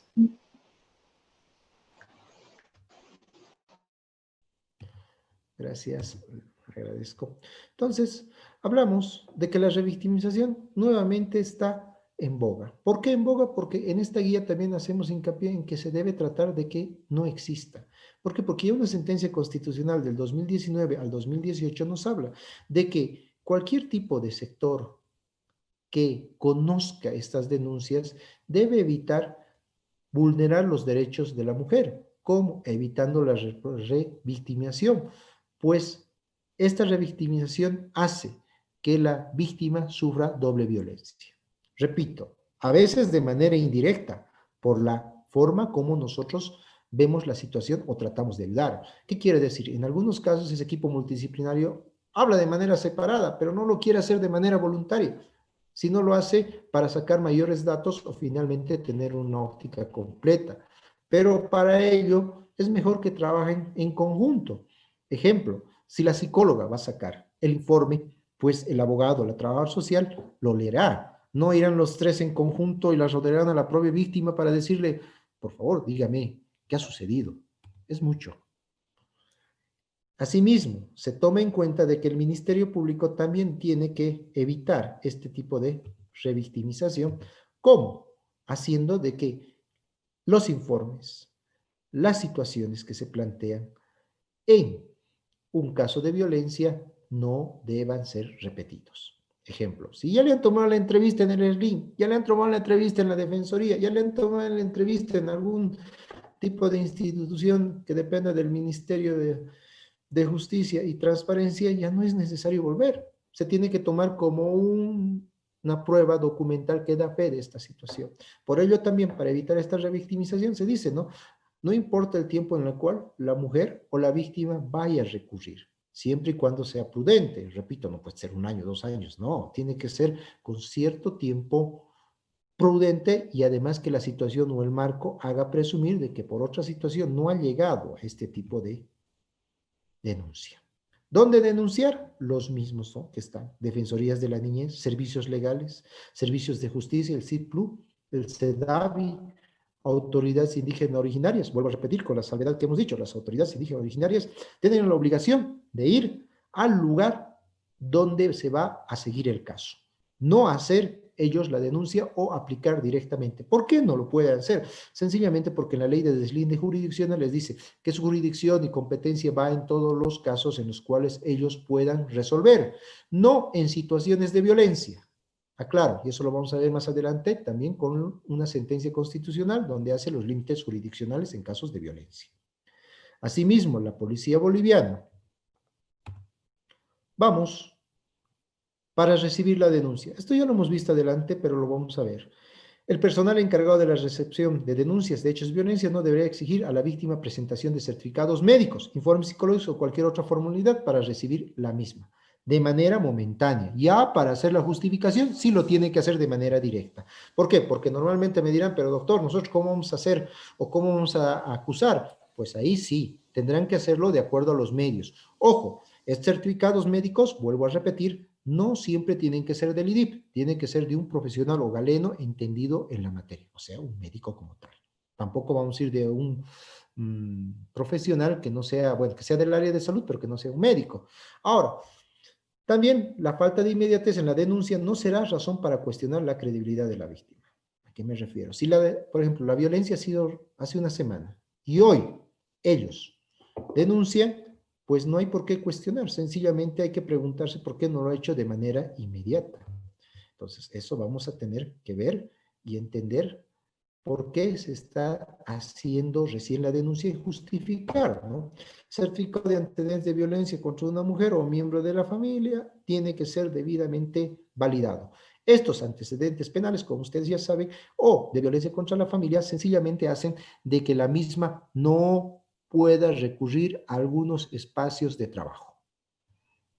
C: Gracias, agradezco. Entonces, hablamos de que la revictimización nuevamente está en boga. ¿Por qué en boga? Porque en esta guía también hacemos hincapié en que se debe tratar de que no exista. ¿Por qué? Porque ya una sentencia constitucional del 2019 al 2018 nos habla de que cualquier tipo de sector que conozca estas denuncias debe evitar vulnerar los derechos de la mujer, como evitando la revictimización, pues esta revictimización hace que la víctima sufra doble violencia. Repito, a veces de manera indirecta, por la forma como nosotros vemos la situación o tratamos de ayudar. ¿Qué quiere decir? En algunos casos ese equipo multidisciplinario habla de manera separada, pero no lo quiere hacer de manera voluntaria, sino lo hace para sacar mayores datos o finalmente tener una óptica completa. Pero para ello es mejor que trabajen en conjunto. Ejemplo, si la psicóloga va a sacar el informe, pues el abogado, la trabajadora social, lo leerá. No irán los tres en conjunto y la rodearán a la propia víctima para decirle, por favor, dígame, ¿qué ha sucedido? Es mucho. Asimismo, se toma en cuenta de que el Ministerio Público también tiene que evitar este tipo de revictimización. ¿Cómo? Haciendo de que los informes, las situaciones que se plantean en un caso de violencia no deban ser repetidos. Ejemplo, si ya le han tomado la entrevista en el SLIM, ya le han tomado la entrevista en la Defensoría, ya le han tomado la entrevista en algún tipo de institución que dependa del Ministerio de Justicia y Transparencia, ya no es necesario volver. Se tiene que tomar como una prueba documental que da fe de esta situación. Por ello también, para evitar esta revictimización, se dice, ¿no? No importa el tiempo en el cual la mujer o la víctima vaya a recurrir, siempre y cuando sea prudente. Repito, no puede ser 1 año, 2 años, no. Tiene que ser con cierto tiempo prudente y además que la situación o el marco haga presumir de que por otra situación no ha llegado a este tipo de denuncia. ¿Dónde denunciar? Los mismos, ¿no? Que están. Defensorías de la niñez, servicios legales, servicios de justicia, el CIDPLU, el CEDAVI, autoridades indígenas originarias. Vuelvo a repetir con la salvedad que hemos dicho, las autoridades indígenas originarias tienen la obligación de ir al lugar donde se va a seguir el caso. No hacer ellos la denuncia o aplicar directamente. ¿Por qué no lo pueden hacer? Sencillamente porque en la ley de deslinde jurisdiccional les dice que su jurisdicción y competencia va en todos los casos en los cuales ellos puedan resolver, no en situaciones de violencia. Aclaro, y eso lo vamos a ver más adelante, también con una sentencia constitucional donde hace los límites jurisdiccionales en casos de violencia. Asimismo, la policía boliviana. Vamos para recibir la denuncia. Esto ya lo hemos visto adelante, pero lo vamos a ver. El personal encargado de la recepción de denuncias de hechos de violencia no deberá exigir a la víctima presentación de certificados médicos, informes psicológicos o cualquier otra formalidad para recibir la misma, de manera momentánea. Ya para hacer la justificación, sí lo tiene que hacer de manera directa. ¿Por qué? Porque normalmente me dirán, pero doctor, ¿nosotros cómo vamos a hacer o cómo vamos a acusar? Pues ahí sí, tendrán que hacerlo de acuerdo a los medios. Ojo, estos certificados médicos, vuelvo a repetir, no siempre tienen que ser del IDIP, tienen que ser de un profesional o galeno entendido en la materia, o sea, un médico como tal. Tampoco vamos a ir de un profesional que no sea, bueno, que sea del área de salud, pero que no sea un médico. Ahora, también la falta de inmediatez en la denuncia no será razón para cuestionar la credibilidad de la víctima. ¿A qué me refiero? Si, por ejemplo, la violencia ha sido hace una semana y hoy ellos denuncian, pues no hay por qué cuestionar, sencillamente hay que preguntarse por qué no lo ha hecho de manera inmediata. Entonces, eso vamos a tener que ver y entender por qué se está haciendo recién la denuncia y justificar, ¿no? Certificado de antecedentes de violencia contra una mujer o miembro de la familia tiene que ser debidamente validado. Estos antecedentes penales, como ustedes ya saben, o de violencia contra la familia, sencillamente hacen de que la misma no pueda recurrir a algunos espacios de trabajo.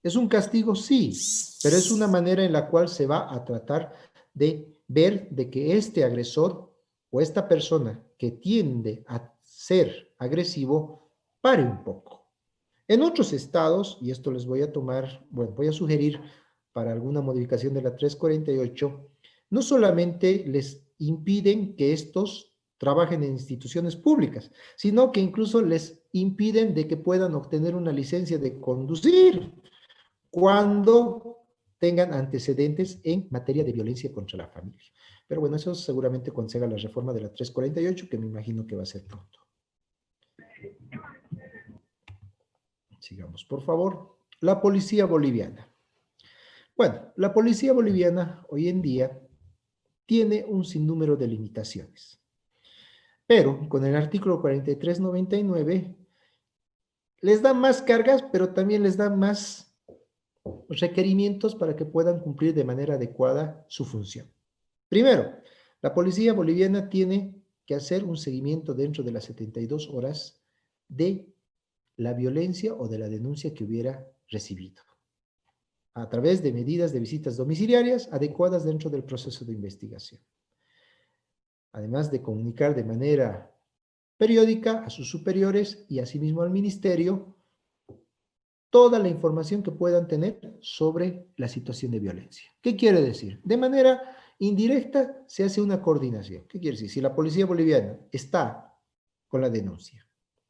C: ¿Es un castigo? Sí, pero es una manera en la cual se va a tratar de ver de que este agresor o esta persona que tiende a ser agresivo pare un poco. En otros estados, y esto les voy a tomar, bueno, voy a sugerir para alguna modificación de la 348, no solamente les impiden que estos trabajen en instituciones públicas, sino que incluso les impiden de que puedan obtener una licencia de conducir cuando tengan antecedentes en materia de violencia contra la familia. Pero bueno, eso seguramente cuando se haga la reforma de la 348, que me imagino que va a ser pronto. Sigamos, por favor. La policía boliviana. Bueno, la policía boliviana hoy en día tiene un sinnúmero de limitaciones. Pero con el artículo 4399 les da más cargas, pero también les da más requerimientos para que puedan cumplir de manera adecuada su función. Primero, la policía boliviana tiene que hacer un seguimiento dentro de las 72 horas de la violencia o de la denuncia que hubiera recibido, a través de medidas de visitas domiciliarias adecuadas dentro del proceso de investigación. Además de comunicar de manera periódica a sus superiores y asimismo al ministerio toda la información que puedan tener sobre la situación de violencia. ¿Qué quiere decir? De manera indirecta se hace una coordinación. ¿Qué quiere decir? Si la policía boliviana está con la denuncia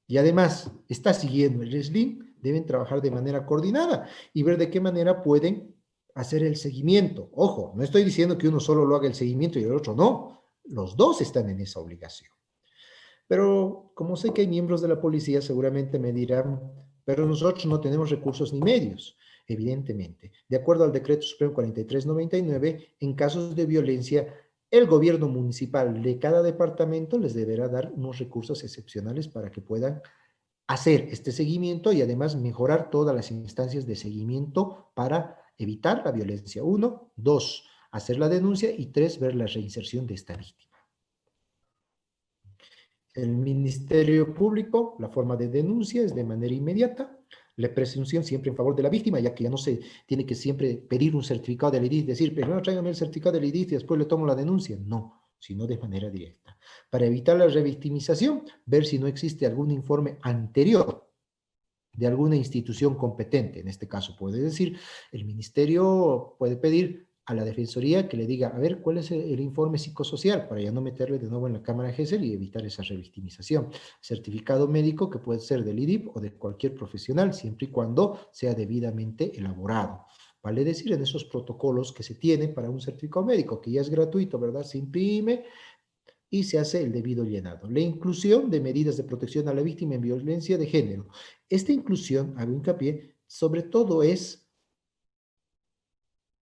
C: y además está siguiendo el RESLIN, deben trabajar de manera coordinada y ver de qué manera pueden hacer el seguimiento. Ojo, no estoy diciendo que uno solo lo haga el seguimiento y el otro no. Los dos están en esa obligación. Pero como sé que hay miembros de la policía, seguramente me dirán, pero nosotros no tenemos recursos ni medios. Evidentemente, de acuerdo al decreto supremo 4399, en casos de violencia, el gobierno municipal de cada departamento les deberá dar unos recursos excepcionales para que puedan hacer este seguimiento y además mejorar todas las instancias de seguimiento para evitar la violencia. 1, 2, hacer la denuncia y 3, ver la reinserción de esta víctima. El Ministerio Público, la forma de denuncia es de manera inmediata, la presunción siempre en favor de la víctima, ya que ya no se tiene que siempre pedir un certificado del IDIT, decir, primero tráigame el certificado del IDIT y después le tomo la denuncia. No, sino de manera directa. Para evitar la revictimización, ver si no existe algún informe anterior de alguna institución competente. En este caso puede decir, el ministerio puede pedir a la Defensoría que le diga, a ver, ¿cuál es el informe psicosocial? Para ya no meterle de nuevo en la cámara GESEL y evitar esa revictimización. Certificado médico que puede ser del IDIP o de cualquier profesional, siempre y cuando sea debidamente elaborado. Vale decir, en esos protocolos que se tienen para un certificado médico, que ya es gratuito, ¿verdad? Se imprime y se hace el debido llenado. La inclusión de medidas de protección a la víctima en violencia de género. Esta inclusión, hago hincapié, sobre todo es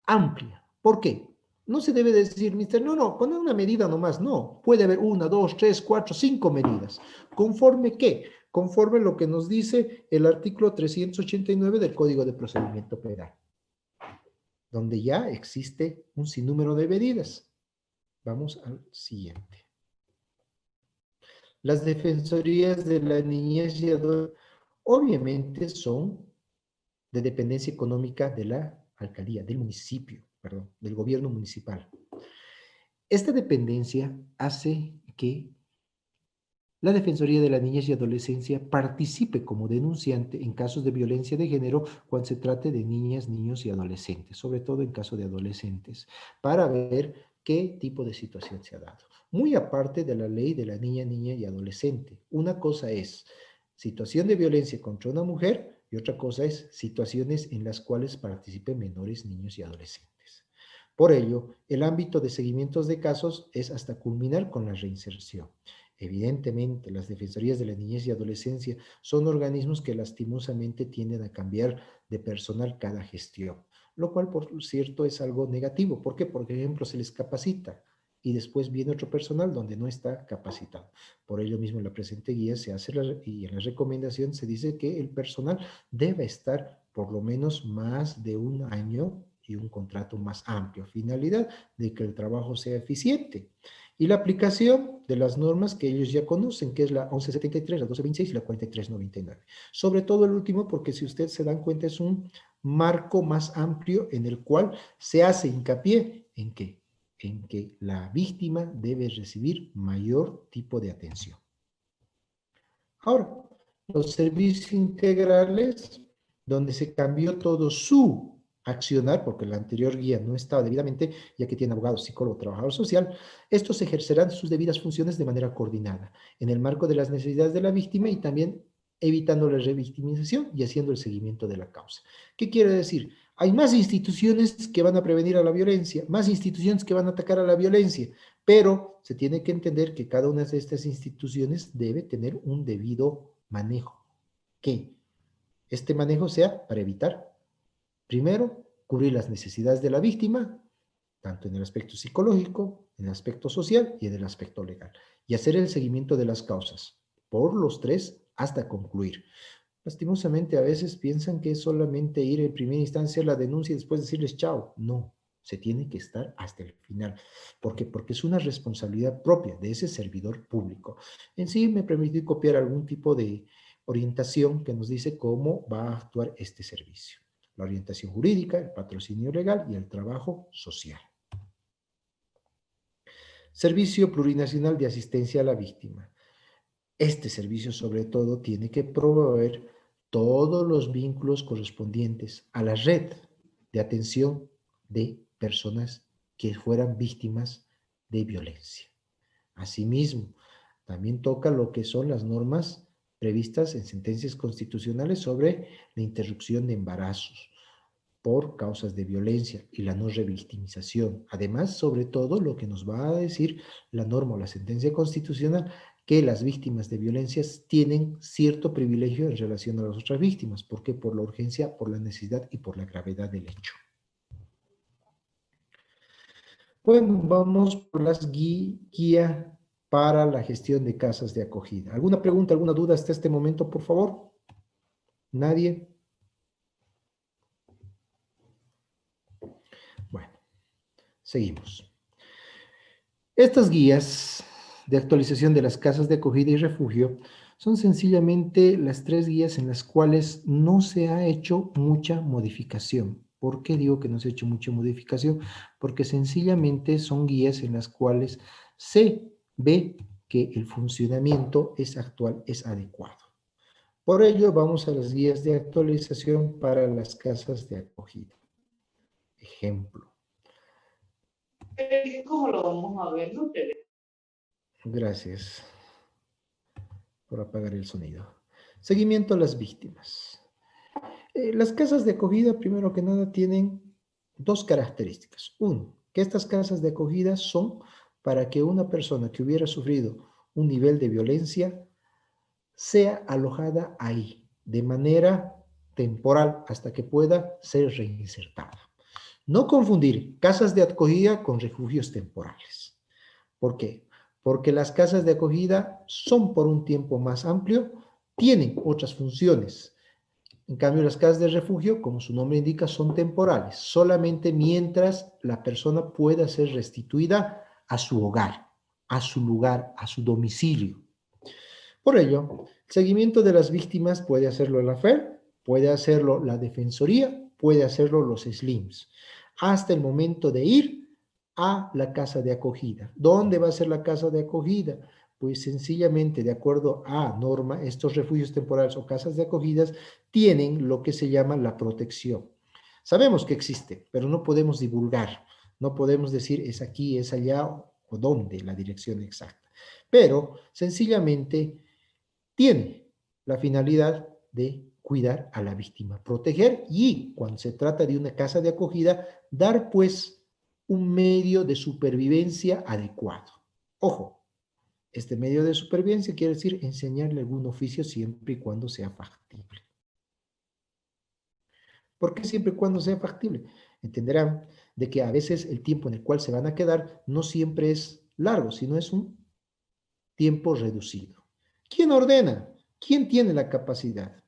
C: amplia. ¿Por qué? No se debe decir, mister, no, poner una medida nomás, no. Puede haber 1, 2, 3, 4, 5 medidas. ¿Conforme qué? Conforme lo que nos dice el artículo 389 del Código de Procedimiento Penal, donde ya existe un sinnúmero de medidas. Vamos al siguiente. Las defensorías de la niñez y adolescencia obviamente son de dependencia económica de la alcaldía, del municipio, perdón, del gobierno municipal. Esta dependencia hace que la Defensoría de la Niñez y Adolescencia participe como denunciante en casos de violencia de género cuando se trate de niñas, niños y adolescentes, sobre todo en caso de adolescentes, para ver qué tipo de situación se ha dado. Muy aparte de la ley de la niña y adolescente. Una cosa es situación de violencia contra una mujer y otra cosa es situaciones en las cuales participen menores, niños y adolescentes. Por ello, el ámbito de seguimientos de casos es hasta culminar con la reinserción. Evidentemente, las defensorías de la niñez y adolescencia son organismos que lastimosamente tienden a cambiar de personal cada gestión, lo cual, por cierto, es algo negativo. ¿Por qué? Por ejemplo, se les capacita y después viene otro personal donde no está capacitado. Por ello mismo en la presente guía se hace y en la recomendación se dice que el personal debe estar por lo menos más de un año y un contrato más amplio. Finalidad de que el trabajo sea eficiente. Y la aplicación de las normas que ellos ya conocen, que es la 1173, la 1226 y la 4399. Sobre todo el último, porque si ustedes se dan cuenta es un marco más amplio en el cual se hace hincapié en que la víctima debe recibir mayor tipo de atención. Ahora, los servicios integrales, donde se cambió todo su accionar, porque la anterior guía no estaba debidamente, ya que tiene abogado, psicólogo, trabajador social, estos ejercerán sus debidas funciones de manera coordinada, en el marco de las necesidades de la víctima y también evitando la revictimización y haciendo el seguimiento de la causa. ¿Qué quiere decir? Hay más instituciones que van a prevenir a la violencia, más instituciones que van a atacar a la violencia, pero se tiene que entender que cada una de estas instituciones debe tener un debido manejo. Que este manejo sea para evitar, primero, cubrir las necesidades de la víctima, tanto en el aspecto psicológico, en el aspecto social y en el aspecto legal, y hacer el seguimiento de las causas, por los tres, hasta concluir. Lastimosamente, a veces piensan que es solamente ir en primera instancia a la denuncia y después decirles chao. No, se tiene que estar hasta el final. ¿Por qué? Porque es una responsabilidad propia de ese servidor público. En sí, me permití copiar algún tipo de orientación que nos dice cómo va a actuar este servicio. La orientación jurídica, el patrocinio legal y el trabajo social. Servicio Plurinacional de Asistencia a la Víctima. Este servicio, sobre todo, tiene que proveer todos los vínculos correspondientes a la red de atención de personas que fueran víctimas de violencia. Asimismo, también toca lo que son las normas previstas en sentencias constitucionales sobre la interrupción de embarazos por causas de violencia y la no revictimización. Además, sobre todo, lo que nos va a decir la norma o la sentencia constitucional, que las víctimas de violencias tienen cierto privilegio en relación a las otras víctimas. ¿Por qué? Por la urgencia, por la necesidad y por la gravedad del hecho. Bueno, vamos por las guía para la gestión de casas de acogida. ¿Alguna pregunta, alguna duda hasta este momento, por favor? ¿Nadie? Bueno, seguimos. Estas guías de actualización de las casas de acogida y refugio son sencillamente las 3 guías en las cuales no se ha hecho mucha modificación. ¿Por qué digo que no se ha hecho mucha modificación? Porque sencillamente son guías en las cuales se ve que el funcionamiento es actual, es adecuado. Por ello, vamos a las guías de actualización para las casas de acogida. Ejemplo.
A: ¿Cómo lo vamos a ver? No te veo.
C: Gracias por apagar el sonido. Seguimiento a las víctimas. Las casas de acogida, primero que nada, tienen 2 características. Uno, que estas casas de acogida son para que una persona que hubiera sufrido un nivel de violencia sea alojada ahí, de manera temporal, hasta que pueda ser reinsertada. No confundir casas de acogida con refugios temporales. ¿Por qué? Porque las casas de acogida son por un tiempo más amplio, tienen otras funciones. En cambio, las casas de refugio, como su nombre indica, son temporales, solamente mientras la persona pueda ser restituida a su hogar, a su lugar, a su domicilio. Por ello, el seguimiento de las víctimas puede hacerlo la FER, puede hacerlo la Defensoría, puede hacerlo los SLIMs, hasta el momento de ir a la casa de acogida. ¿Dónde va a ser la casa de acogida? Pues sencillamente, de acuerdo a norma, estos refugios temporales o casas de acogidas tienen lo que se llama la protección. Sabemos que existe, pero no podemos divulgar, no podemos decir es aquí, es allá o dónde, la dirección exacta. Pero sencillamente tiene la finalidad de cuidar a la víctima, proteger y, cuando se trata de una casa de acogida, dar pues un medio de supervivencia adecuado. Ojo, este medio de supervivencia quiere decir enseñarle algún oficio siempre y cuando sea factible. ¿Por qué siempre y cuando sea factible? Entenderán de que a veces el tiempo en el cual se van a quedar no siempre es largo, sino es un tiempo reducido. ¿Quién ordena? ¿Quién tiene la capacidad?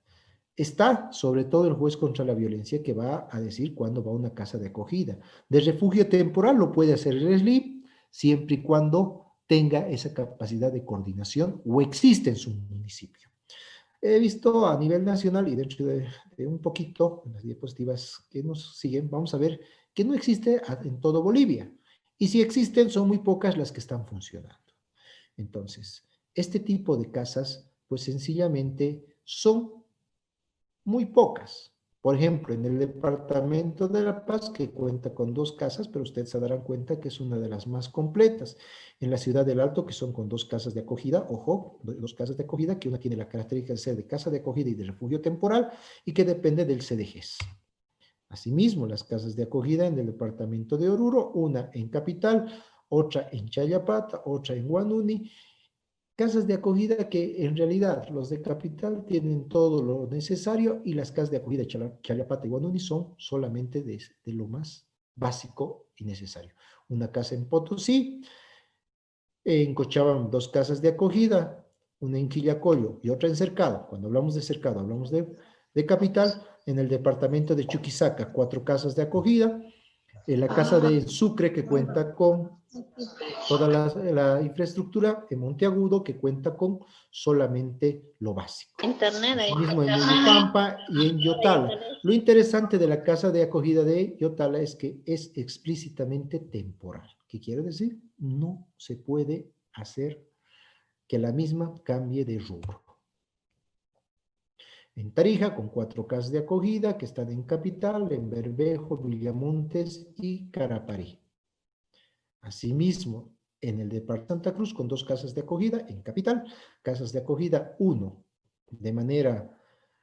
C: Está sobre todo el juez contra la violencia que va a decir cuándo va a una casa de acogida. De refugio temporal lo puede hacer el SLIP siempre y cuando tenga esa capacidad de coordinación o existe en su municipio. He visto a nivel nacional y dentro de un poquito, en las diapositivas que nos siguen, vamos a ver que no existe en todo Bolivia. Y si existen, son muy pocas las que están funcionando. Entonces, este tipo de casas, pues sencillamente son muy pocas. Por ejemplo, en el departamento de La Paz, que cuenta con 2 casas, pero ustedes se darán cuenta que es una de las más completas. En la ciudad del Alto, que son con 2 casas de acogida, ojo, 2 casas de acogida, que una tiene la característica de ser de casa de acogida y de refugio temporal, y que depende del CDGES. Asimismo, las casas de acogida en el departamento de Oruro, una en Capital, otra en Chayapata, otra en Guanuni, casas de acogida que en realidad los de Capital tienen todo lo necesario y las casas de acogida de Chayapata y Guanuni son solamente de lo más básico y necesario. Una casa en Potosí, en Cochabamba 2 casas de acogida, una en Quillacollo y otra en Cercado. Cuando hablamos de Cercado hablamos de Capital. En el departamento de Chuquisaca 4 casas de acogida. En la casa de Sucre, que cuenta con toda la infraestructura, en Monteagudo, que cuenta con solamente lo básico. Mismo en Uyupampa y en Yotala. Lo interesante de la casa de acogida de Yotala es que es explícitamente temporal. ¿Qué quiere decir? No se puede hacer que la misma cambie de rubro. En Tarija, con 4 casas de acogida que están en Capital, en Bermejo, Villamontes y Caraparí. Asimismo, en el departamento de Santa Cruz, con 2 casas de acogida en Capital, casas de acogida, 1 de manera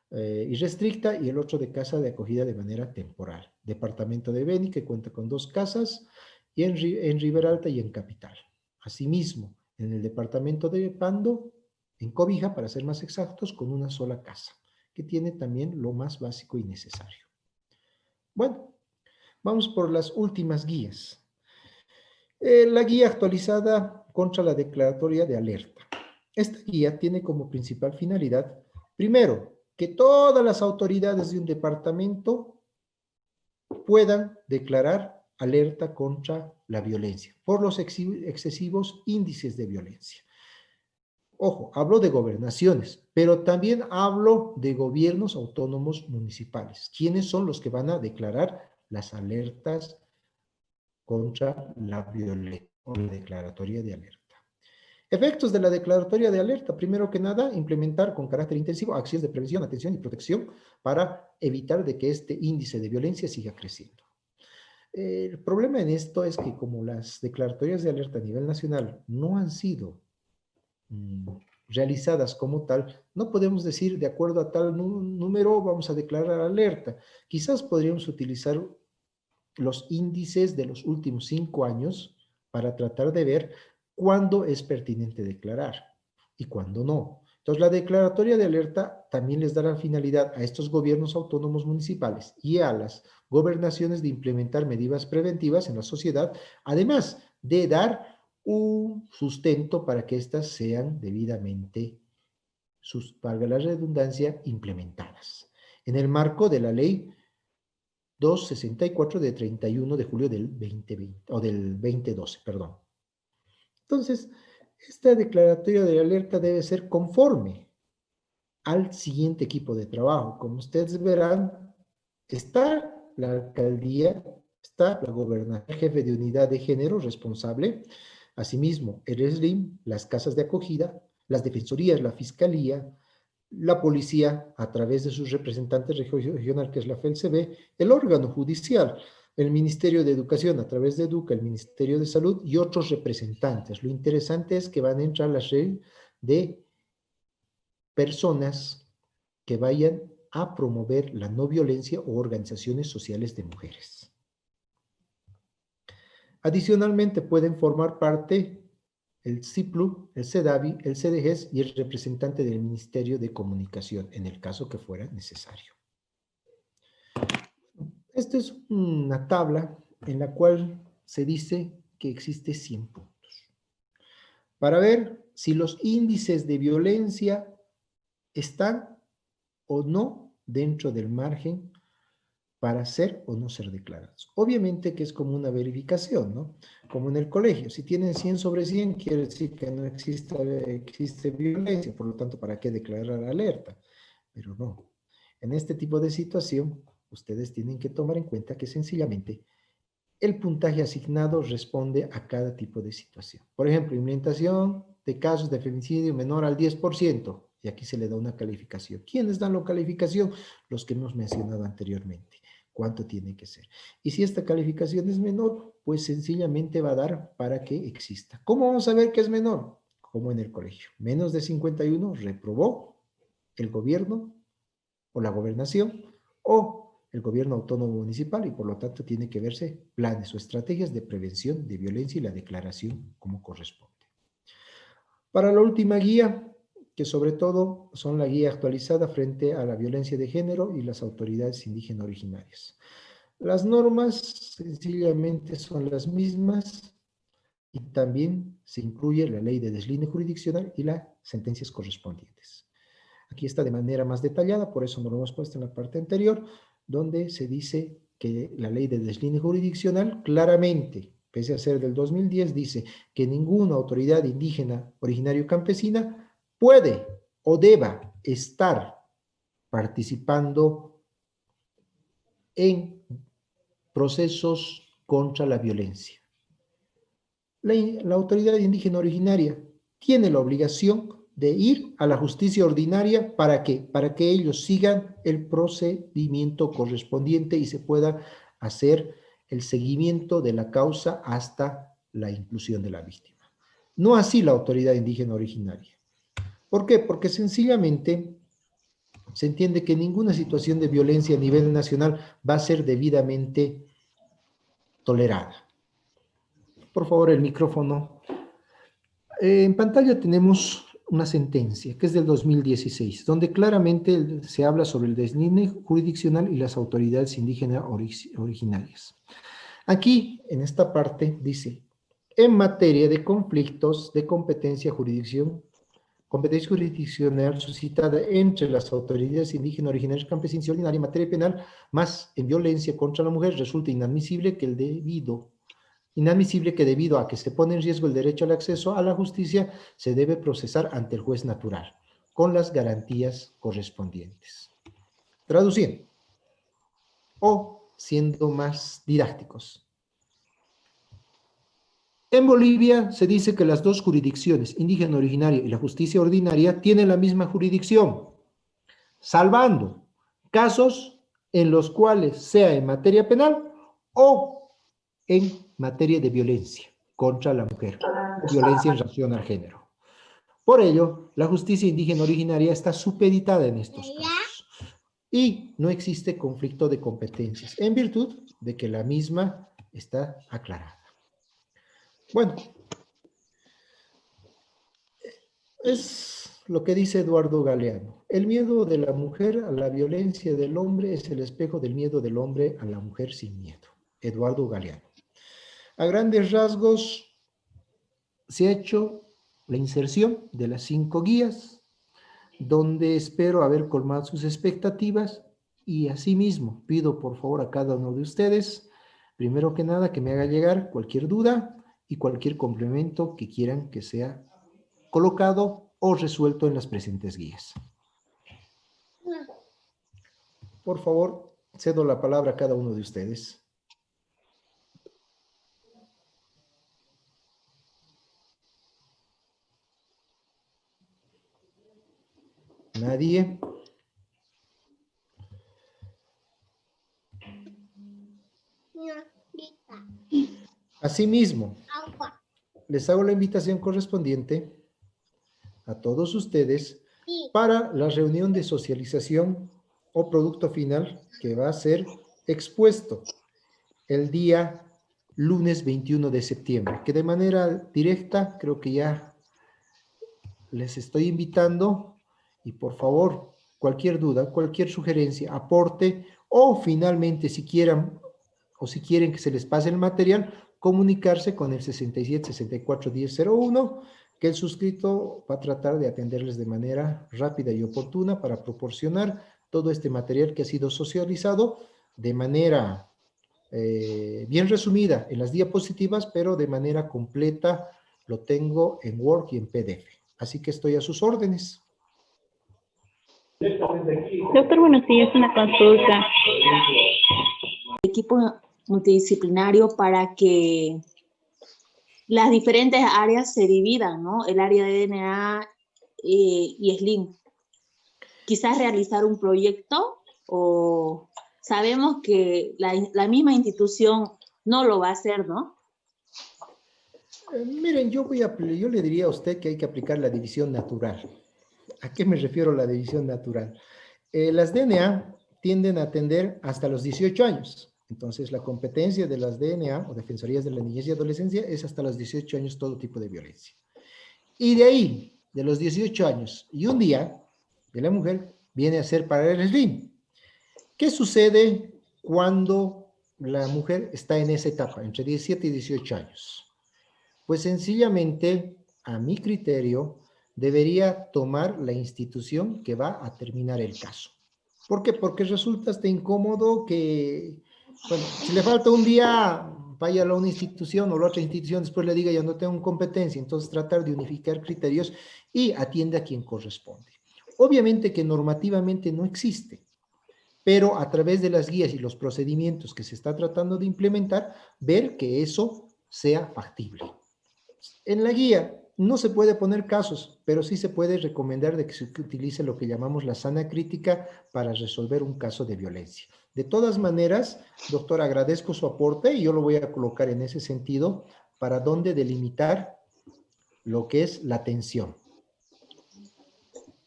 C: irrestricta y el otro de casa de acogida de manera temporal. Departamento de Beni, que cuenta con 2 casas, y en Riberalta y en Capital. Asimismo, en el departamento de Pando, en Cobija, para ser más exactos, con una sola casa, que tiene también lo más básico y necesario. Bueno, vamos por las últimas guías. La guía actualizada contra la declaratoria de alerta. Esta guía tiene como principal finalidad, primero, que todas las autoridades de un departamento puedan declarar alerta contra la violencia por los excesivos índices de violencia. Ojo, hablo de gobernaciones, pero también hablo de gobiernos autónomos municipales. ¿Quiénes son los que van a declarar las alertas contra la violencia o la declaratoria de alerta? Efectos de la declaratoria de alerta. Primero que nada, implementar con carácter intensivo acciones de prevención, atención y protección para evitar de que este índice de violencia siga creciendo. El problema en esto es que como las declaratorias de alerta a nivel nacional no han sido realizadas como tal, no podemos decir de acuerdo a tal número vamos a declarar alerta. Quizás podríamos utilizar los índices de los últimos 5 años para tratar de ver cuándo es pertinente declarar y cuándo no. Entonces, la declaratoria de alerta también les dará finalidad a estos gobiernos autónomos municipales y a las gobernaciones de implementar medidas preventivas en la sociedad, además de dar un sustento para que éstas sean debidamente, valga la redundancia, implementadas. En el marco de la ley 264 de 31 de julio del 2020, o del 2012, perdón. Entonces, esta declaratoria de alerta debe ser conforme al siguiente equipo de trabajo. Como ustedes verán, está la alcaldía, está la gobernadora, jefe de unidad de género responsable, asimismo el SLIM, las casas de acogida, las defensorías, la fiscalía, la policía a través de sus representantes regional, que es la FELCB, el órgano judicial, el Ministerio de Educación a través de Educa, el Ministerio de Salud y otros representantes. Lo interesante es que van a entrar las redes de personas que vayan a promover la no violencia o organizaciones sociales de mujeres. Adicionalmente pueden formar parte el CIPLU, el CEDAVI, el CDGES y el representante del Ministerio de Comunicación, en el caso que fuera necesario. Esta es una tabla en la cual se dice que existe 100 puntos, para ver si los índices de violencia están o no dentro del margen para ser o no ser declarados. Obviamente que es como una verificación, ¿no? Como en el colegio. Si tienen 100 sobre 100, quiere decir que no existe violencia, por lo tanto, ¿para qué declarar alerta? Pero no. En este tipo de situación, ustedes tienen que tomar en cuenta que sencillamente el puntaje asignado responde a cada tipo de situación. Por ejemplo, implementación de casos de femicidio menor al 10%, y aquí se le da una calificación. ¿Quiénes dan la calificación? Los que hemos mencionado anteriormente. ¿Cuánto tiene que ser? Y si esta calificación es menor, pues sencillamente va a dar para que exista. ¿Cómo vamos a ver que es menor? Como en el colegio. Menos de 51 reprobó el gobierno o la gobernación o el gobierno autónomo municipal, y por lo tanto tiene que verse planes o estrategias de prevención de violencia y la declaración como corresponde. Para la última guía, que sobre todo son la guía actualizada frente a la violencia de género y las autoridades indígenas originarias. Las normas sencillamente son las mismas y también se incluye la ley de deslinde jurisdiccional y las sentencias correspondientes. Aquí está de manera más detallada, por eso no lo hemos puesto en la parte anterior, donde se dice que la ley de deslinde jurisdiccional claramente, pese a ser del 2010, dice que ninguna autoridad indígena originaria o campesina puede o deba estar participando en procesos contra la violencia. La autoridad indígena originaria tiene la obligación de ir a la justicia ordinaria. ¿Para qué? Para que ellos sigan el procedimiento correspondiente y se pueda hacer el seguimiento de la causa hasta la inclusión de la víctima. No así la autoridad indígena originaria. ¿Por qué? Porque sencillamente se entiende que ninguna situación de violencia a nivel nacional va a ser debidamente tolerada. Por favor, el micrófono. En pantalla tenemos una sentencia que es del 2016, donde claramente se habla sobre el deslinde jurisdiccional y las autoridades indígenas originarias. Aquí, en esta parte, dice, en materia de conflictos de competencia jurisdiccional suscitada entre las autoridades indígenas originarias campesinas y ordinarias en materia penal, más en violencia contra la mujer, resulta inadmisible que debido a que se pone en riesgo el derecho al acceso a la justicia, se debe procesar ante el juez natural, con las garantías correspondientes. Traduciendo, o siendo más didácticos. En Bolivia se dice que las dos jurisdicciones, indígena originaria y la justicia ordinaria, tienen la misma jurisdicción, salvando casos en los cuales sea en materia penal o en materia de violencia contra la mujer, violencia en relación al género. Por ello, la justicia indígena originaria está supeditada en estos casos y no existe conflicto de competencias, en virtud de que la misma está aclarada. Bueno, es lo que dice Eduardo Galeano. El miedo de la mujer a la violencia del hombre es el espejo del miedo del hombre a la mujer sin miedo. Eduardo Galeano. A grandes rasgos, se ha hecho la inserción de las 5 guías, donde espero haber colmado sus expectativas y asimismo pido por favor a cada uno de ustedes, primero que nada, que me haga llegar cualquier duda y cualquier complemento que quieran que sea colocado o resuelto en las presentes guías. Por favor, cedo la palabra a cada uno de ustedes. ¿Nadie? Asimismo, les hago la invitación correspondiente a todos ustedes para la reunión de socialización o producto final que va a ser expuesto el día lunes 21 de septiembre, que de manera directa creo que ya les estoy invitando y por favor, cualquier duda, cualquier sugerencia, aporte o finalmente si quieran o si quieren que se les pase el material, comunicarse con el 67 64 1001, que el suscrito va a tratar de atenderles de manera rápida y oportuna para proporcionar todo este material que ha sido socializado de manera bien resumida en las diapositivas, pero de manera completa lo tengo en Word y en PDF. Así que estoy a sus órdenes.
G: Doctor, buenos días, una consulta. Equipo multidisciplinario para que las diferentes áreas se dividan, ¿no? El área de DNA y SLIM. Quizás realizar un proyecto, o sabemos que la misma institución no lo va a hacer, ¿no?
C: Miren, yo le diría a usted que hay que aplicar la división natural. ¿A qué me refiero la división natural? Las DNA tienden a atender hasta los 18 años. Entonces, la competencia de las DNA o Defensorías de la Niñez y Adolescencia es hasta los 18 años todo tipo de violencia. Y de ahí, de los 18 años y un día de la mujer, viene a ser para el SLIM. ¿Qué sucede cuando la mujer está en esa etapa, entre 17 y 18 años? Pues sencillamente, a mi criterio, debería tomar la institución que va a terminar el caso. ¿Por qué? Porque resulta hasta incómodo que, bueno, si le falta un día, vaya a una institución o la otra institución, después le diga ya no tengo competencia. Entonces tratar de unificar criterios y atiende a quien corresponde. Obviamente que normativamente no existe, pero a través de las guías y los procedimientos que se está tratando de implementar, ver que eso sea factible. En la guía no se puede poner casos, pero sí se puede recomendar de que se utilice lo que llamamos la sana crítica para resolver un caso de violencia. De todas maneras, doctor, agradezco su aporte y yo lo voy a colocar en ese sentido para donde delimitar lo que es la atención.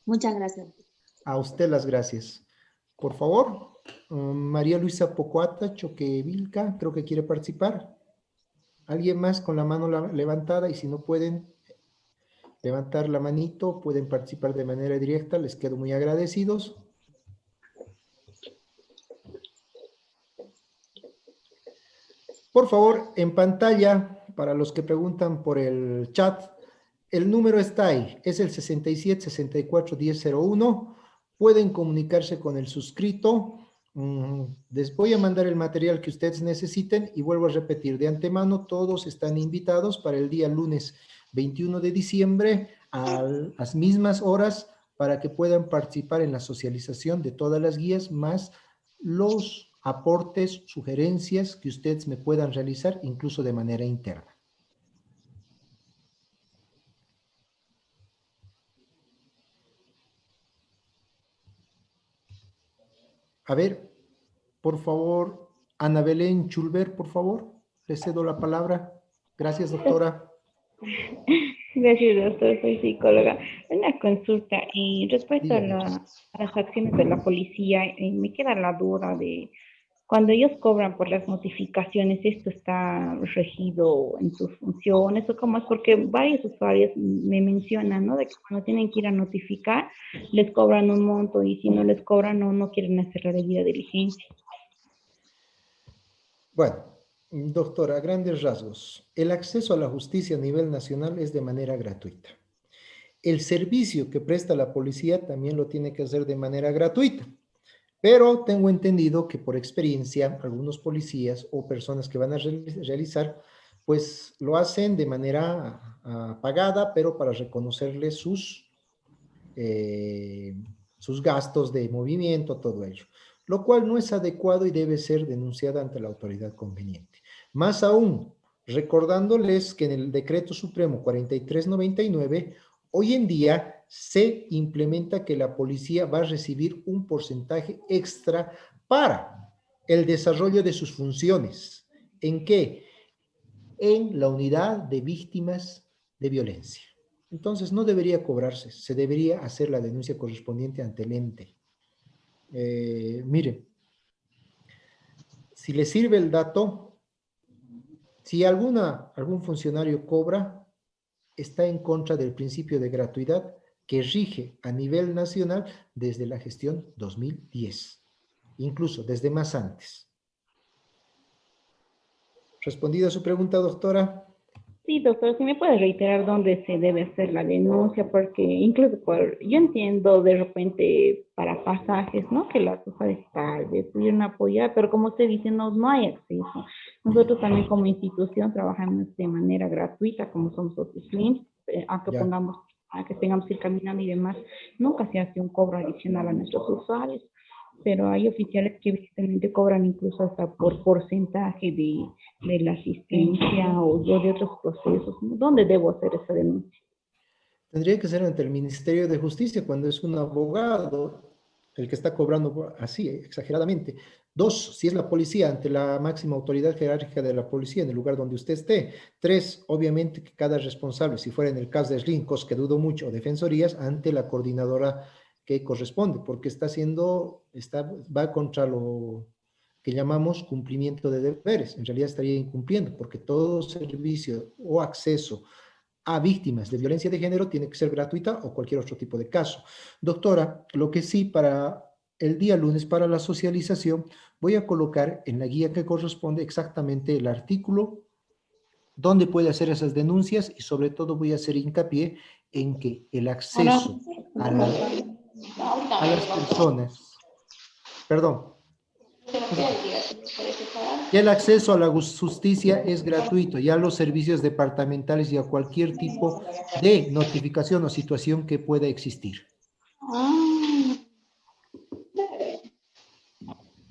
G: Muchas gracias.
C: A usted las gracias. Por favor, María Luisa Pocuata Choquevilca, creo que quiere participar. ¿Alguien más con la mano levantada? Y si no pueden levantar la manito, pueden participar de manera directa, les quedo muy agradecidos. Por favor, en pantalla, para los que preguntan por el chat, el número está ahí, es el 67 64 1001. Pueden comunicarse con el suscrito. Les voy a mandar el material que ustedes necesiten y vuelvo a repetir, de antemano todos están invitados para el día lunes 21 de diciembre a las mismas horas para que puedan participar en la socialización de todas las guías más los aportes, sugerencias que ustedes me puedan realizar incluso de manera interna. A ver, por favor, Ana Belén Chulver, por favor, le cedo la palabra. Gracias, doctora.
H: Gracias, doctor. Soy psicóloga. Una consulta. Y respecto a las acciones de la policía, me queda la duda de cuando ellos cobran por las notificaciones, ¿esto está regido en sus funciones o cómo es? Porque varios usuarios me mencionan, ¿no? De que cuando tienen que ir a notificar, les cobran un monto y si no les cobran, no quieren hacer la debida diligencia.
C: Bueno, doctora, a grandes rasgos, el acceso a la justicia a nivel nacional es de manera gratuita. El servicio que presta la policía también lo tiene que hacer de manera gratuita. Pero tengo entendido que por experiencia, algunos policías o personas que van a realizar, pues lo hacen de manera pagada, pero para reconocerles sus gastos de movimiento, todo ello. Lo cual no es adecuado y debe ser denunciada ante la autoridad conveniente. Más aún, recordándoles que en el Decreto Supremo 4399, hoy en día se implementa que la policía va a recibir un porcentaje extra para el desarrollo de sus funciones. ¿En qué? En la unidad de víctimas de violencia. Entonces no debería cobrarse, se debería hacer la denuncia correspondiente ante el ente. Mire, si le sirve el dato, si algún funcionario cobra, está en contra del principio de gratuidad que rige a nivel nacional desde la gestión 2010, incluso desde más antes. ¿Respondida su pregunta, doctora?
H: Sí, doctor, si me puede reiterar dónde se debe hacer la denuncia, porque incluso yo entiendo de repente para pasajes, ¿no? Que las mujeres tal vez pudieran apoyar, pero como usted dice, no hay acceso. Nosotros también como institución trabajamos de manera gratuita, como somos Slim, aunque
C: Ya.
H: pongamos, aunque tengamos que ir caminando y demás, nunca se hace un cobro adicional a nuestros usuarios, pero hay oficiales que evidentemente cobran incluso hasta por porcentaje de la asistencia o de otros procesos. ¿Dónde debo hacer esa denuncia?
C: Tendría que ser ante el Ministerio de Justicia cuando es un abogado el que está cobrando así, exageradamente. Dos, si es la policía, ante la máxima autoridad jerárquica de la policía en el lugar donde usted esté. Tres, obviamente que cada responsable, si fuera en el caso de Slincos, que dudo mucho, o defensorías, ante la coordinadora que corresponde, porque va contra lo que llamamos cumplimiento de deberes. En realidad estaría incumpliendo, porque todo servicio o acceso a víctimas de violencia de género tiene que ser gratuita o cualquier otro tipo de caso. Doctora, lo que sí para el día lunes, para la socialización, voy a colocar en la guía que corresponde exactamente el artículo donde puede hacer esas denuncias y sobre todo voy a hacer hincapié en que el acceso a las personas, perdón, y el acceso a la justicia es gratuito, ya los servicios departamentales y a cualquier tipo de notificación o situación que pueda existir.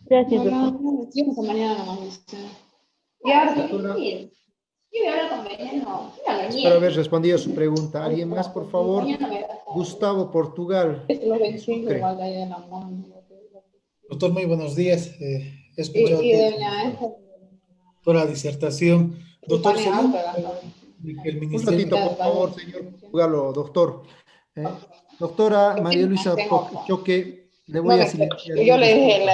H: Gracias, doctor.
C: Doctora, espero haber respondido a su pregunta. ¿Alguien más, por favor? Gustavo Portugal. Sucre.
I: Doctor, muy buenos días. He escuchado toda la disertación. Doctor, según el
C: Un
I: Ministerio...
C: ratito, por favor, señor Portugal o doctor. Doctora María Luisa Choque, le voy a silenciar.
B: Yo le dije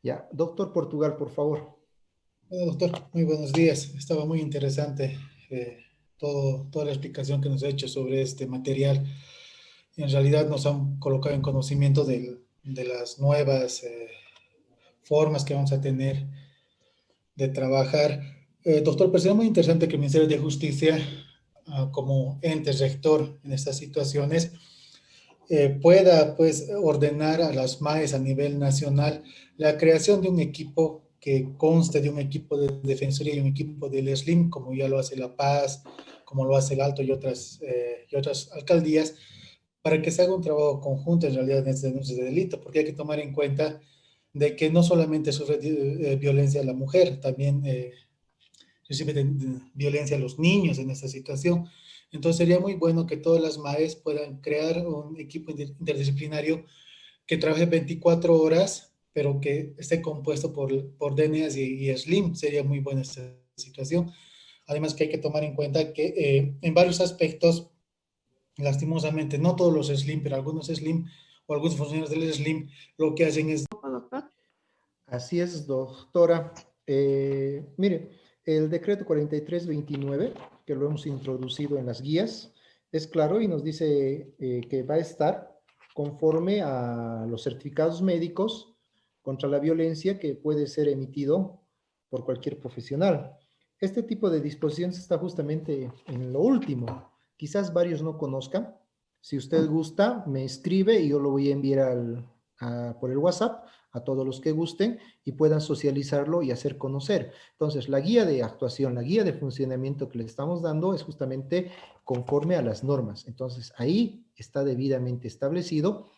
C: Ya, doctor Portugal, por favor.
I: Bueno, doctor, muy buenos días. Estaba muy interesante toda la explicación que nos ha hecho sobre este material. En realidad nos han colocado en conocimiento de las nuevas formas que vamos a tener de trabajar. Doctor, pero sería muy interesante que el Ministerio de Justicia, como ente rector en estas situaciones, pueda pues ordenar a las MAES a nivel nacional la creación de un equipo que conste de un equipo de defensoría y un equipo del SLIM, como ya lo hace La Paz, como lo hace el Alto y otras alcaldías, para que se haga un trabajo conjunto en realidad en estas denuncias de delito, porque hay que tomar en cuenta de que no solamente sufre violencia la mujer, también recibe violencia a los niños en esta situación. Entonces sería muy bueno que todas las MAES puedan crear un equipo interdisciplinario que trabaje 24 horas, pero que esté compuesto por DNAs y SLIM. Sería muy buena esta situación. Además que hay que tomar en cuenta que en varios aspectos, lastimosamente, no todos los SLIM, pero algunos SLIM o algunos funcionarios del SLIM lo que hacen es...
C: Así es, doctora. Mire, el decreto 4329, que lo hemos introducido en las guías, es claro y nos dice que va a estar conforme a los certificados médicos contra la violencia que puede ser emitido por cualquier profesional. Este tipo de disposiciones está justamente en lo último. Quizás varios no conozcan. Si usted gusta, me escribe y yo lo voy a enviar por el WhatsApp a todos los que gusten y puedan socializarlo y hacer conocer. Entonces, la guía de actuación, la guía de funcionamiento que le estamos dando es justamente conforme a las normas. Entonces, ahí está debidamente establecido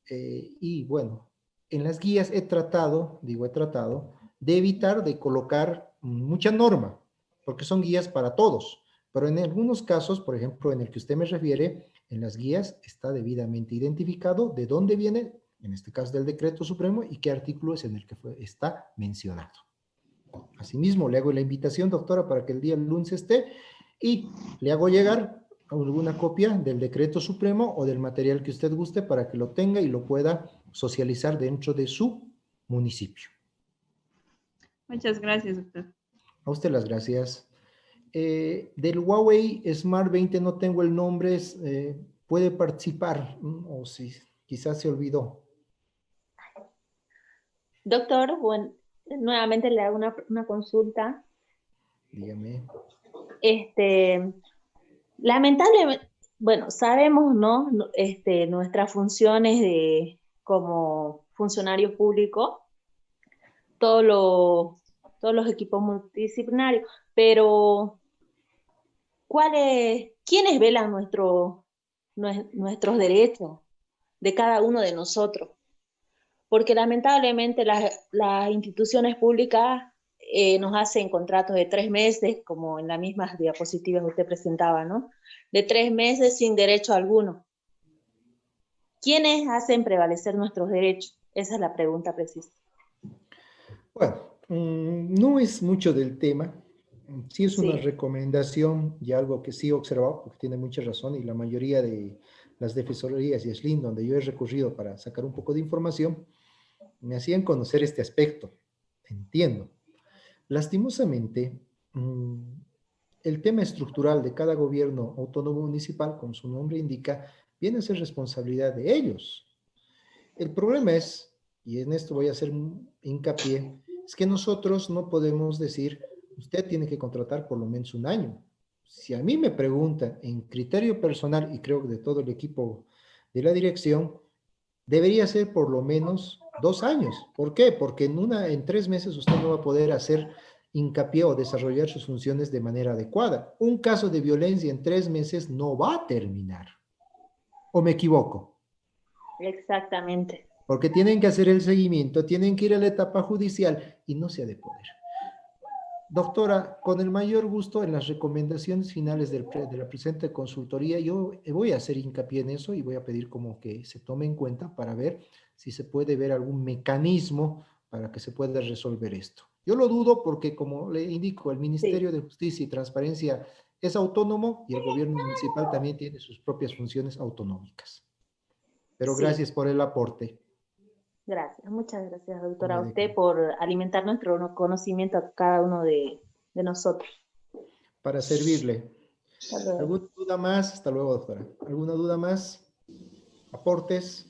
C: y bueno, en las guías he tratado de evitar de colocar mucha norma, porque son guías para todos, pero en algunos casos, por ejemplo, en el que usted me refiere, en las guías está debidamente identificado de dónde viene, en este caso del decreto supremo, y qué artículo es en el que está mencionado. Asimismo, le hago la invitación, doctora, para que el día lunes esté y le hago llegar alguna copia del decreto supremo o del material que usted guste para que lo tenga y lo pueda socializar dentro de su municipio.
J: Muchas gracias, doctor.
C: A usted las gracias. Del Huawei Smart 20 no tengo el nombre, puede participar, o si quizás se olvidó.
G: Doctor, nuevamente le hago una consulta.
C: Dígame.
G: Lamentablemente, bueno, sabemos, ¿no? Nuestras funciones como funcionarios públicos, todos los equipos multidisciplinarios, pero ¿quiénes velan nuestros derechos de cada uno de nosotros? Porque lamentablemente las instituciones públicas nos hacen contratos de 3 meses, como en las mismas diapositivas que usted presentaba, ¿no? De 3 meses sin derecho alguno. ¿Quiénes hacen prevalecer nuestros derechos? Esa es la pregunta precisa.
C: Bueno, no es mucho del tema. Sí es una recomendación y algo que sí he observado, porque tiene mucha razón, y la mayoría de las defensorías y SLIN, donde yo he recurrido para sacar un poco de información, me hacían conocer este aspecto. Entiendo. Lastimosamente, el tema estructural de cada gobierno autónomo municipal, como su nombre indica, viene a ser responsabilidad de ellos. El problema es, y en esto voy a hacer hincapié, es que nosotros no podemos decir, usted tiene que contratar por lo menos 1 año. Si a mí me preguntan en criterio personal, y creo que de todo el equipo de la dirección, debería ser por lo menos 2 años. ¿Por qué? Porque en 3 meses usted no va a poder hacer hincapié o desarrollar sus funciones de manera adecuada. Un caso de violencia en 3 meses no va a terminar. ¿O me equivoco?
G: Exactamente.
C: Porque tienen que hacer el seguimiento, tienen que ir a la etapa judicial y no se ha de poder. Doctora, con el mayor gusto en las recomendaciones finales de la presente consultoría, yo voy a hacer hincapié en eso y voy a pedir como que se tome en cuenta para ver si se puede ver algún mecanismo para que se pueda resolver esto. Yo lo dudo porque, como le indico, el Ministerio de Justicia y Transparencia es autónomo y el gobierno municipal también tiene sus propias funciones autonómicas. Pero gracias por el aporte.
G: Gracias, muchas gracias, doctora, a usted por alimentar nuestro conocimiento a cada uno de nosotros.
C: Para servirle. ¿Alguna duda más? Hasta luego, doctora. ¿Alguna duda más? ¿Aportes?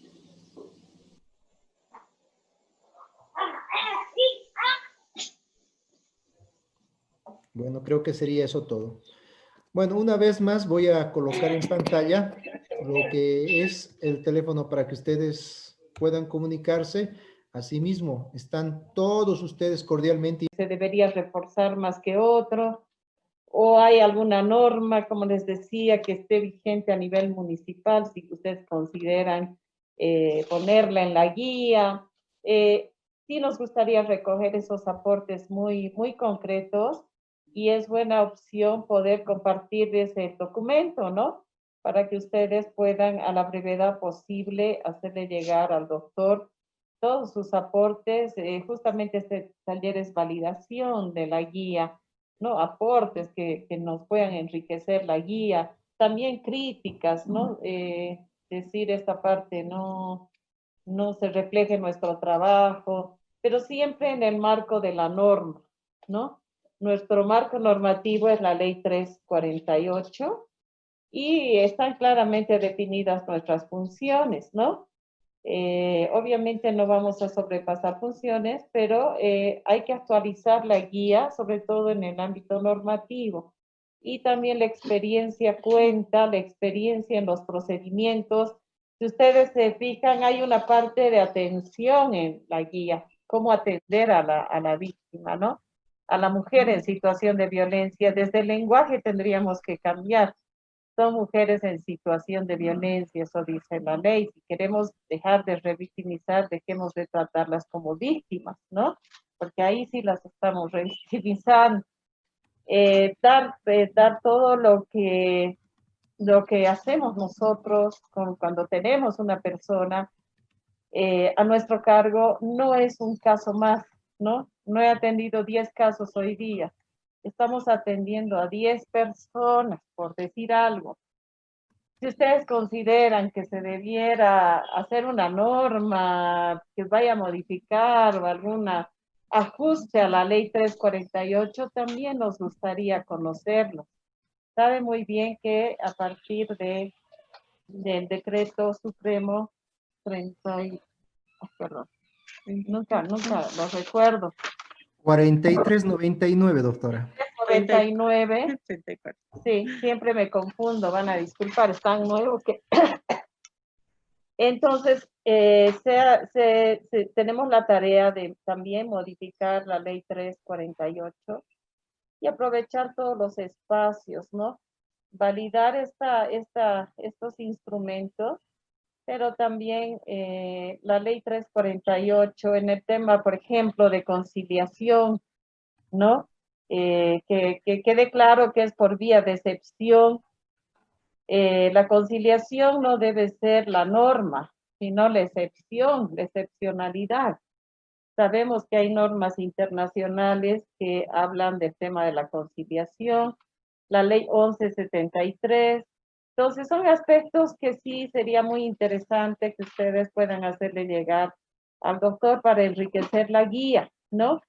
C: Bueno, creo que sería eso todo. Bueno, una vez más voy a colocar en pantalla lo que es el teléfono para que ustedes puedan comunicarse. Asimismo, están todos ustedes cordialmente.
B: Se debería reforzar más que otro, o hay alguna norma, como les decía, que esté vigente a nivel municipal, si ustedes consideran ponerla en la guía. Sí nos gustaría recoger esos aportes muy, muy concretos, y es buena opción poder compartir ese documento, ¿no? Para que ustedes puedan a la brevedad posible hacerle llegar al doctor todos sus aportes. Justamente este taller es validación de la guía, ¿no? Aportes que nos puedan enriquecer la guía, también críticas, ¿no? Decir esta parte no se refleje en nuestro trabajo, pero siempre en el marco de la norma, ¿no? Nuestro marco normativo es la Ley 348 y están claramente definidas nuestras funciones, ¿no? Obviamente no vamos a sobrepasar funciones, pero hay que actualizar la guía, sobre todo en el ámbito normativo. Y también la experiencia cuenta, la experiencia en los procedimientos. Si ustedes se fijan, hay una parte de atención en la guía, cómo atender a la víctima, ¿no? A la mujer en situación de violencia. Desde el lenguaje tendríamos que cambiar. Son mujeres en situación de violencia, eso dice la ley. Si queremos dejar de revictimizar, dejemos de tratarlas como víctimas, ¿no? Porque ahí sí las estamos revictimizando. Dar todo lo que hacemos nosotros cuando tenemos una persona a nuestro cargo, no es un caso más, ¿no? No he atendido 10 casos hoy día. Estamos atendiendo a 10 personas, por decir algo. Si ustedes consideran que se debiera hacer una norma que vaya a modificar o alguna ajuste a la ley 348, también nos gustaría conocerlo. Sabe muy bien que a partir del decreto supremo 30 nunca lo recuerdo,
C: 4399, doctora.
K: 99. Sí, siempre me confundo, van a disculpar, es tan nuevo que... Entonces, tenemos la tarea de también modificar la ley 348 y aprovechar todos los espacios, ¿no? Validar estos instrumentos, pero también la ley 348 en el tema, por ejemplo, de conciliación, ¿no? Que quede claro que es por vía de excepción. La conciliación no debe ser la norma, sino la excepción, la excepcionalidad. Sabemos que hay normas internacionales que hablan del tema de la conciliación, la ley 1173. Entonces son aspectos que sí sería muy interesante que ustedes puedan hacerle llegar al doctor para enriquecer la guía, ¿no?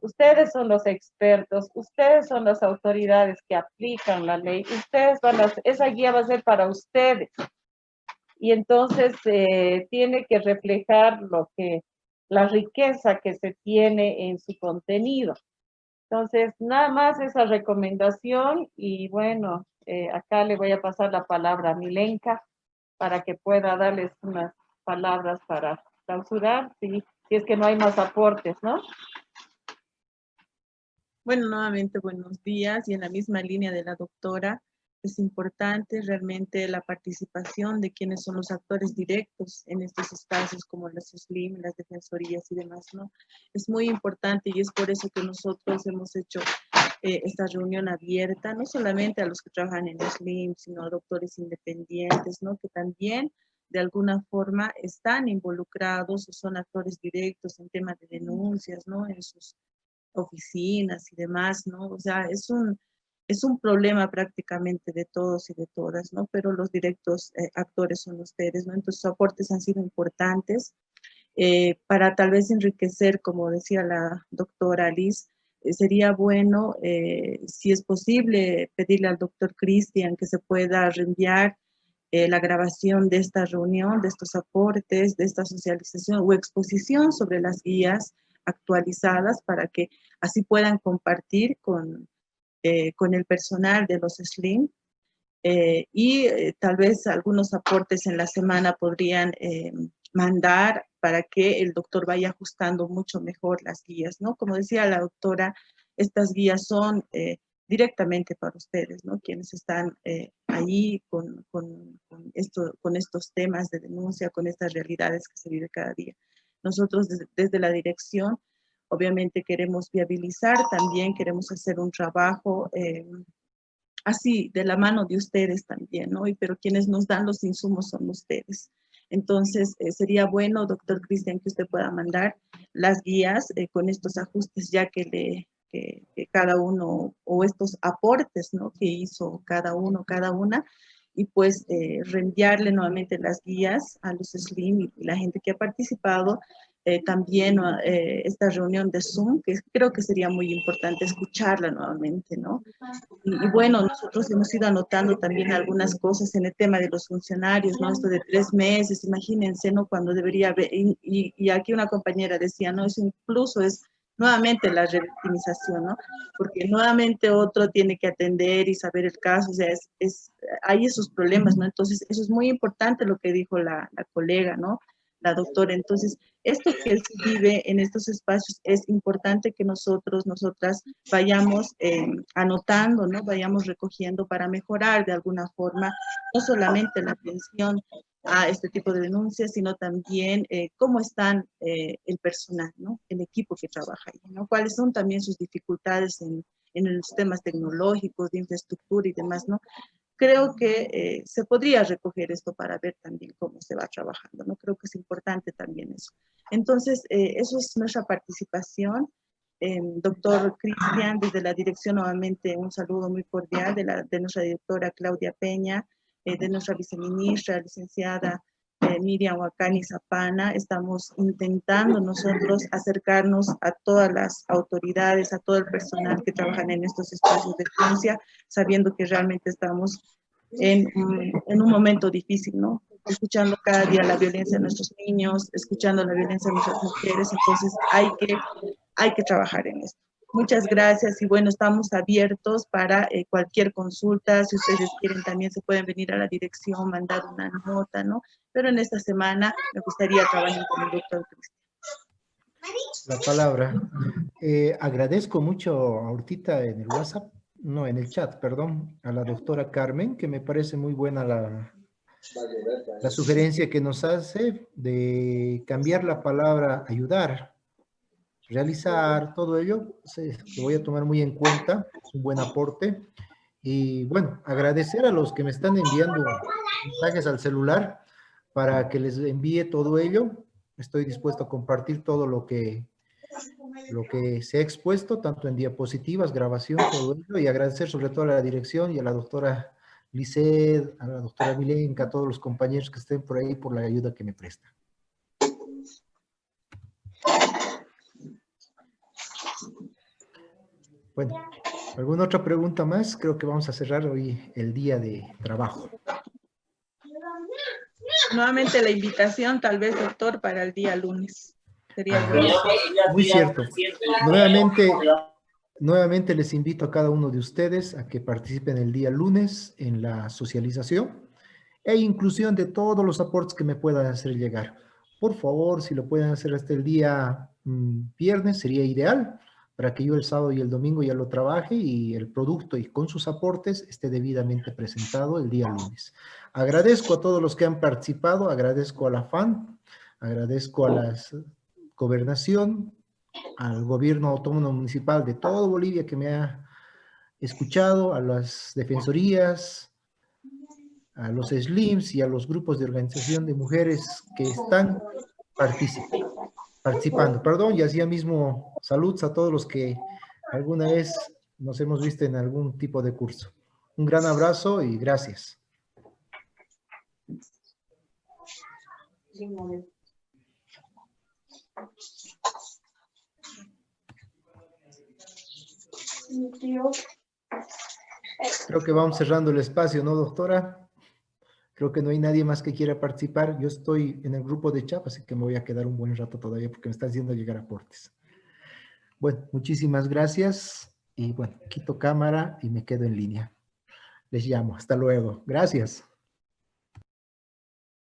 K: Ustedes son los expertos, ustedes son las autoridades que aplican la ley, esa guía va a ser para ustedes. Y entonces tiene que reflejar la riqueza que se tiene en su contenido. Entonces, nada más esa recomendación y bueno, acá le voy a pasar la palabra a Milenka para que pueda darles unas palabras para clausurar, si es que no hay más aportes, ¿no?
A: Bueno, nuevamente buenos días y en la misma línea de la doctora, es importante realmente la participación de quienes son los actores directos en estos espacios como las SLIM, las defensorías y demás, ¿no? Es muy importante y es por eso que nosotros hemos hecho esta reunión abierta, no solamente a los que trabajan en SLIM, sino a doctores independientes, ¿no? Que también de alguna forma están involucrados o son actores directos en temas de denuncias, ¿no? En sus oficinas y demás, ¿no? O sea, es un problema prácticamente de todos y de todas, ¿no? Pero los directos actores son ustedes, ¿no? Entonces sus aportes han sido importantes para tal vez enriquecer, como decía la doctora Alice, sería bueno, si es posible, pedirle al doctor Cristian que se pueda reenviar la grabación de esta reunión, de estos aportes, de esta socialización o exposición sobre las guías actualizadas para que así puedan compartir con el personal de los SLIM tal vez algunos aportes en la semana podrían mandar para que el doctor vaya ajustando mucho mejor las guías, ¿no? Como decía la doctora, estas guías son directamente para ustedes, ¿no? Quienes están allí con estos temas de denuncia, con estas realidades que se vive cada día. Nosotros desde la dirección, obviamente queremos viabilizar, también queremos hacer un trabajo así, de la mano de ustedes también, ¿no? Pero quienes nos dan los insumos son ustedes. Entonces, sería bueno, doctor Cristian, que usted pueda mandar las guías con estos ajustes, ya que cada uno, o estos aportes, ¿no? Que hizo cada uno, cada una, y pues reenviarle nuevamente las guías a los SLIM y la gente que ha participado, también esta reunión de Zoom, que creo que sería muy importante escucharla nuevamente, ¿no? Y bueno, nosotros hemos ido anotando también algunas cosas en el tema de los funcionarios, ¿no? Esto de 3 meses, imagínense, ¿no? Cuando debería haber, y aquí una compañera decía, ¿no? Eso incluso es nuevamente la revictimización, ¿no? Porque nuevamente otro tiene que atender y saber el caso, o sea, hay esos problemas, ¿no? Entonces, eso es muy importante lo que dijo la colega, ¿no? La doctora. Entonces, esto que se vive en estos espacios es importante que nosotras vayamos anotando, ¿no? Vayamos recogiendo para mejorar de alguna forma, no solamente la atención a este tipo de denuncias, sino también cómo están el personal, ¿no? El equipo que trabaja ahí, ¿no? Cuáles son también sus dificultades en los temas tecnológicos, de infraestructura y demás, ¿no? Creo que se podría recoger esto para ver también cómo se va trabajando, ¿no? Creo que es importante también eso. Entonces, eso es nuestra participación. Doctor Cristian, desde la dirección nuevamente un saludo muy cordial de nuestra directora Claudia Peña, de nuestra viceministra, licenciada Miriam Huacani Zapana. Estamos intentando nosotros acercarnos a todas las autoridades, a todo el personal que trabajan en estos espacios de denuncia, sabiendo que realmente estamos en un momento difícil, ¿no? Escuchando cada día la violencia de nuestros niños, escuchando la violencia de nuestras mujeres, entonces hay que hay que trabajar en esto. Muchas gracias y bueno, estamos abiertos para cualquier consulta. Si ustedes quieren también se pueden venir a la dirección, mandar una nota, ¿no? Pero en esta semana me gustaría trabajar con el doctor Cristian.
C: La palabra. Agradezco mucho ahorita en el WhatsApp, no, en el chat, perdón, a la doctora Carmen, que me parece muy buena la sugerencia que nos hace de cambiar la palabra ayudar, realizar, todo ello. Lo voy a tomar muy en cuenta, es un buen aporte. Y bueno, agradecer a los que me están enviando mensajes al celular para que les envíe todo ello. Estoy dispuesto a compartir todo lo que se ha expuesto, tanto en diapositivas, grabación, todo ello, y agradecer sobre todo a la dirección y a la doctora Lisset, a la doctora Milenka, a todos los compañeros que estén por ahí por la ayuda que me prestan. Bueno, ¿alguna otra pregunta más? Creo que vamos a cerrar hoy el día de trabajo.
A: Nuevamente la invitación, tal vez, doctor, para el día lunes. Sería bueno.
C: Muy cierto. Nuevamente les invito a cada uno de ustedes a que participen el día lunes en la socialización e inclusión de todos los aportes que me puedan hacer llegar. Por favor, si lo pueden hacer hasta el día viernes, sería ideal para que yo el sábado y el domingo ya lo trabaje y el producto y con sus aportes esté debidamente presentado el día lunes. Agradezco a todos los que han participado, agradezco a la FAN, agradezco a la gobernación, al gobierno autónomo municipal de todo Bolivia que me ha escuchado, a las defensorías, a los SLIMs y a los grupos de organización de mujeres que están participando. Perdón, y así mismo saludos a todos los que alguna vez nos hemos visto en algún tipo de curso. Un gran abrazo y gracias. Creo que vamos cerrando el espacio, ¿no, doctora? Creo que no hay nadie más que quiera participar. Yo estoy en el grupo de chat, así que me voy a quedar un buen rato todavía porque me están haciendo llegar aportes. Bueno, muchísimas gracias. Y bueno, quito cámara y me quedo en línea. Les llamo. Hasta luego. Gracias.